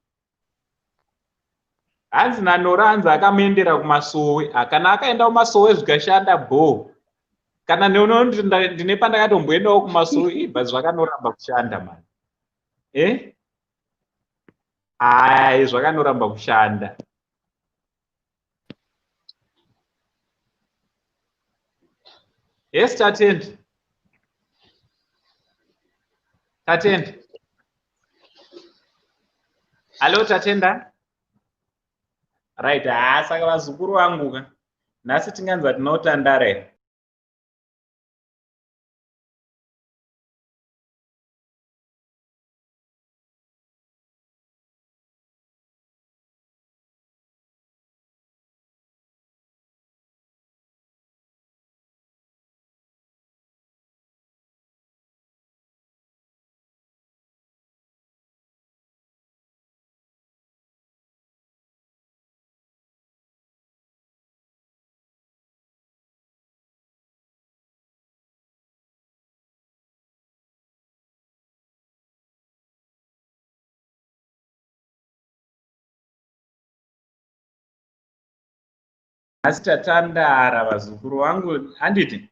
Hanzi naNora hanzi akamuendera kumasowe. Kana akaenda kumasowe zvikashanda bo. Kana neunoti ndine pandakatomboendawo kumasowe but zvakanoramba kushanda man. Zvakanoramba kushanda. Yes, Tatend. Hello, Tatenda. Right, saka vazukuru vangu ka. Nhasi tinganzi tinotandara. Nhasi tatandara vazukuru vangu handiti.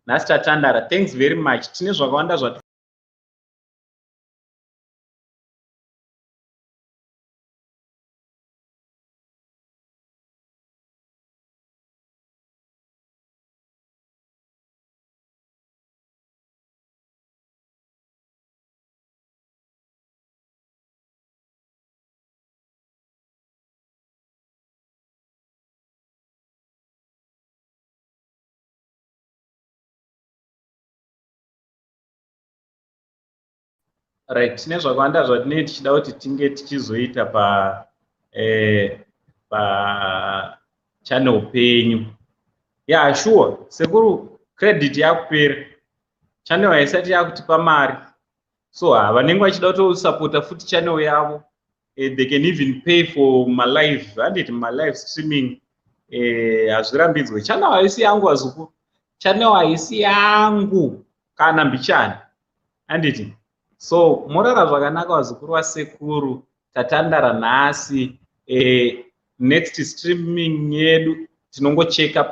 Nhasi tatandara. Thanks very much. Tine zvakawanda zvati. Right, tine zvakawanda zvatinenge tichida kuti tinge tichizoita pa channel penyu. Yeah, sure. Sekuru credit yakupera. Channel haisati yakutipa mari. So vanenge vachida kutosupporta futi channel yavo. They can even pay for my live, handiti my live streaming. Hazvirambidzwe. Channel haisi yangu vazukuru. Channel haisi yangu kana mbichani. Handiti. So morara zvakanaka vazukuru vasekuru tatandara nhasi. next streaming yedu tinongocheka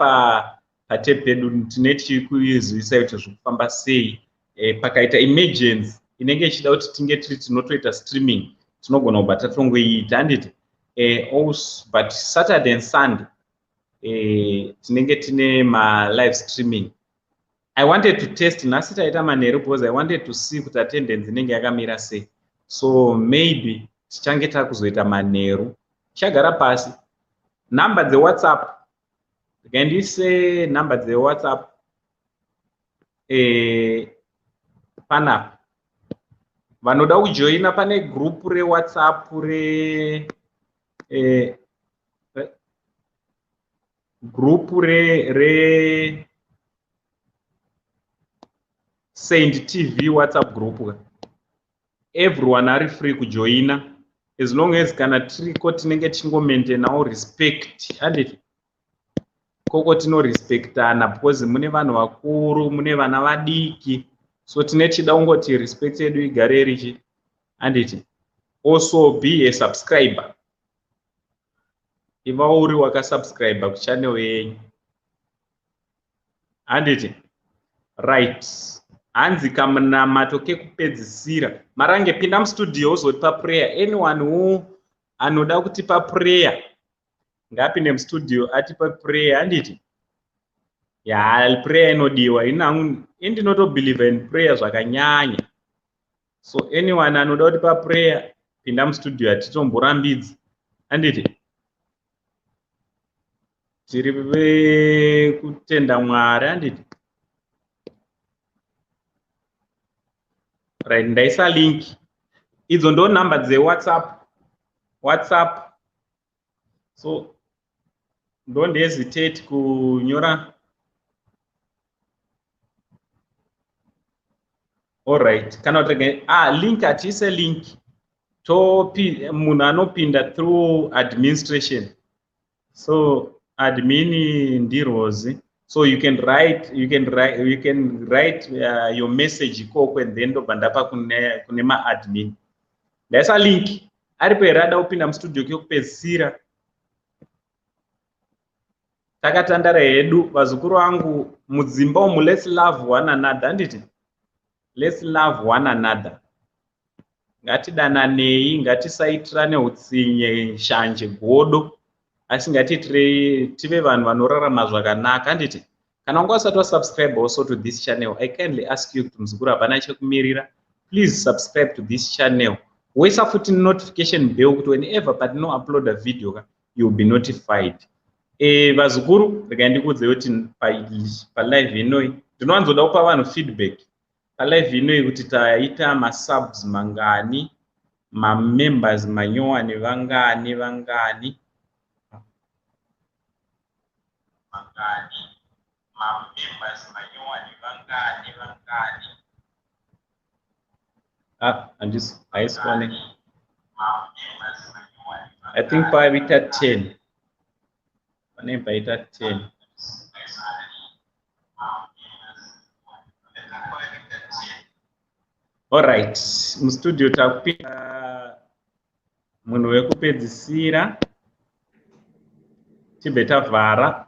patepe yedu tine tichikuizivisa kuti zvikufamba sei. Pakaita emergency inenge ichida kuti tinge tiri tinotoita streaming tinogona kubva tatongoiita handiti. But Saturday and Sunday tinenge tine live streaming. I wanted to test nhasi taita manheru because I wanted to see kuti attendance inenge yakamira sei. So maybe tichange takuzoita manheru tichagara pasi. Number dze WhatsApp ndise number dze WhatsApp panapa vanoda kujoina pane group re WhatsApp group re Saint TV WhatsApp group. Everyone are free kujoina as long as kana tiriko tinenge tingo maintain our respect handiti koko tino respectana because mune vanhu vakuru mune vana vadiki so tine chida ungoti respect yedu igare richi handiti. Also be a subscriber. Iva uri wakasubscribe kuchannel yenyu handiti. Right. Hanzi kamunamato kekupedzisira marange pinda mustudio uzotipa prayer. Anyone who anoda kutipa prayer ngapinde mustudio atipa prayer handiti. Prayer inodiwa inangu indinoto believe in prayer zvakanyanya. So anyone anoda kutipa prayer pinda mustudio atitomborambidzi handiti. Tiri kutenda Mwari handiti. Right, ndaisa link. Idzo ndo number dze WhatsApp. So don't hesitate kunyora. All right, kana utege link atise link to munhu anopinda through administration. So admin ndirozi. So you can write your message ikoko and then ndobandapa kune ma admin. Ndaisa link aripo erada upinda mustudio kyokupedzisira. Takatandara Hedu vazukuru vangu mudzimba umu. Let's love one another handiti. Let's love one another. Ngatidananei, ngatisaitirane utsinye shanje godo. Asi tive vanhu vanorarama zvakanaka handiti. Kana unga usati wasubscribe also to this channel, I kindly ask you kuti muzukuru hapana chekumirira. Please subscribe to this channel. Wesa futi notification bell kuti whenever patino upload a video you'll be notified. Vazukuru rega ndikudze kuti pa live inoi ndinowanzoda kupa vanhu feedback. Pa live inoi kuti taita ma subs mangani, ma members manyowani vangani. I'm just ice-calling. I think by it at 10. By it at 10. All right. Studio tapinda munhu wekupedzisira tibeta vhara.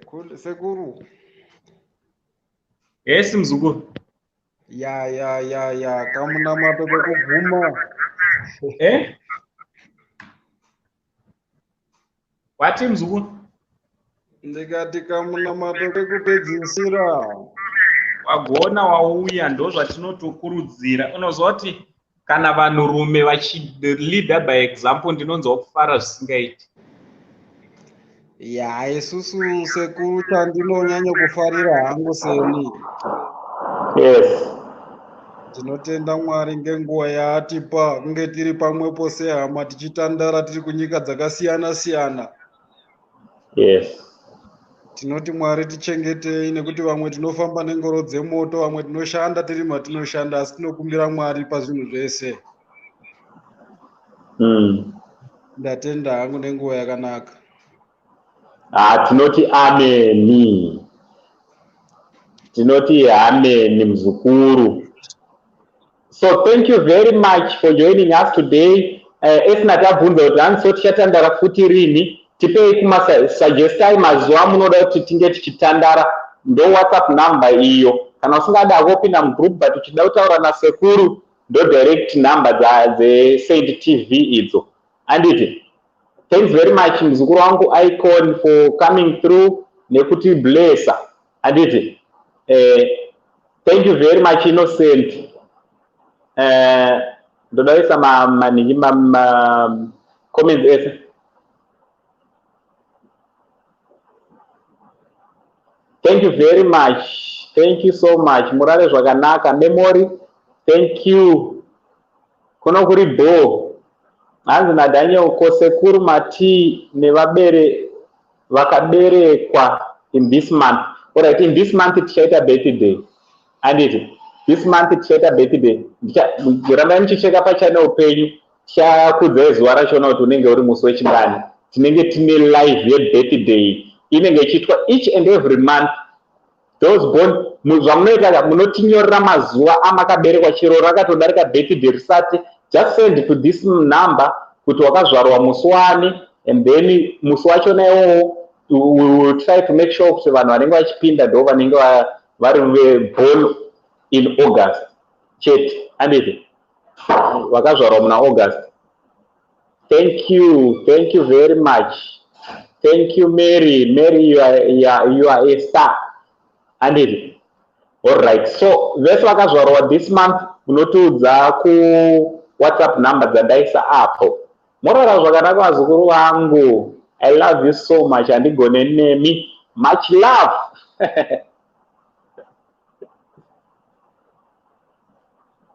Cool. Sekuru. Yes, mzukuru. Ya. Kamuna mato bekuguma. Wati mzukuru? Ndikati kamuna mato bekupedzisira. Wagona wauya ndo zvatinotokurudzira. Unozoti kana vanhurume vachilida by example ndinonzwa kufara zvisingaiti. Isusu sekuru chandinonyanya kufarira hangu seni. Yes. Tinotenda Mwari ngenguva yaatipa kunge tiri pamwepo sehama tichitandara tiri kunyika dzakasiyana-siyana. Yes. Tinoti Mwari tichengetei nekuti vamwe tinofamba nengoro dzemoto, vamwe tinoshanda tiri matinoshanda, asi tinokumbira Mwari pazvinhu zvese. Ndatenda hangu nenguva yakanaka. Tinoti ameni. Tinoti ameni mzukuru. So thank you very much for joining us today. esina tabvunza kuti handiso tichatandara futi rini, tipei kumasuggestai mazuva amunoda kuti tinge tichitandara, ndo WhatsApp number iyo. Kana usingada kupinda mugroup but uchida kutaura nasekuru, ndo direct number dze Saint TV idzo. Anditi, thanks very much mzukuru wangu Icon for coming through nekuti blessa. Anditi, thank you very much Innocent. Ndodaisa maningi comments ese. Thank you very much. Thank you so much. Murare zvakanaka. Memory. Thank you. Kuno kuri bo. Hanzi naDaniel Kosekuru Mati nevabere vakaberekwa in this month. Alright, in this month tichaita birthday. Anditi. This month tichaita birthday. Ramba muchicheka pachannel penyu. Tichakudza zuva rachona kuti unenge uri musi wechingani. Tinenge tine live ye-birthday. Inenge ichiitwa each and every month. Those born zvamunoita munotinyorera mazuva amakaberekwa chero rakatodarika birthday risati, just send to this number kuti wakazvarwa musi wani, and then musi wachona iwowo we will try to make sure kuti vanhu vanenge vachipinda ndo vanenge vari born in August chete. Anditi vakazvarwa muna August. Thank you very much. Thank you Mary. You are a star. Anditi. All right, so vese vakazvarwa this month unotiudza ku WhatsApp number dzadaisa apo. Morara zvakanaka vazukuru vangu. I love you so much. Andigone nemi. Much love.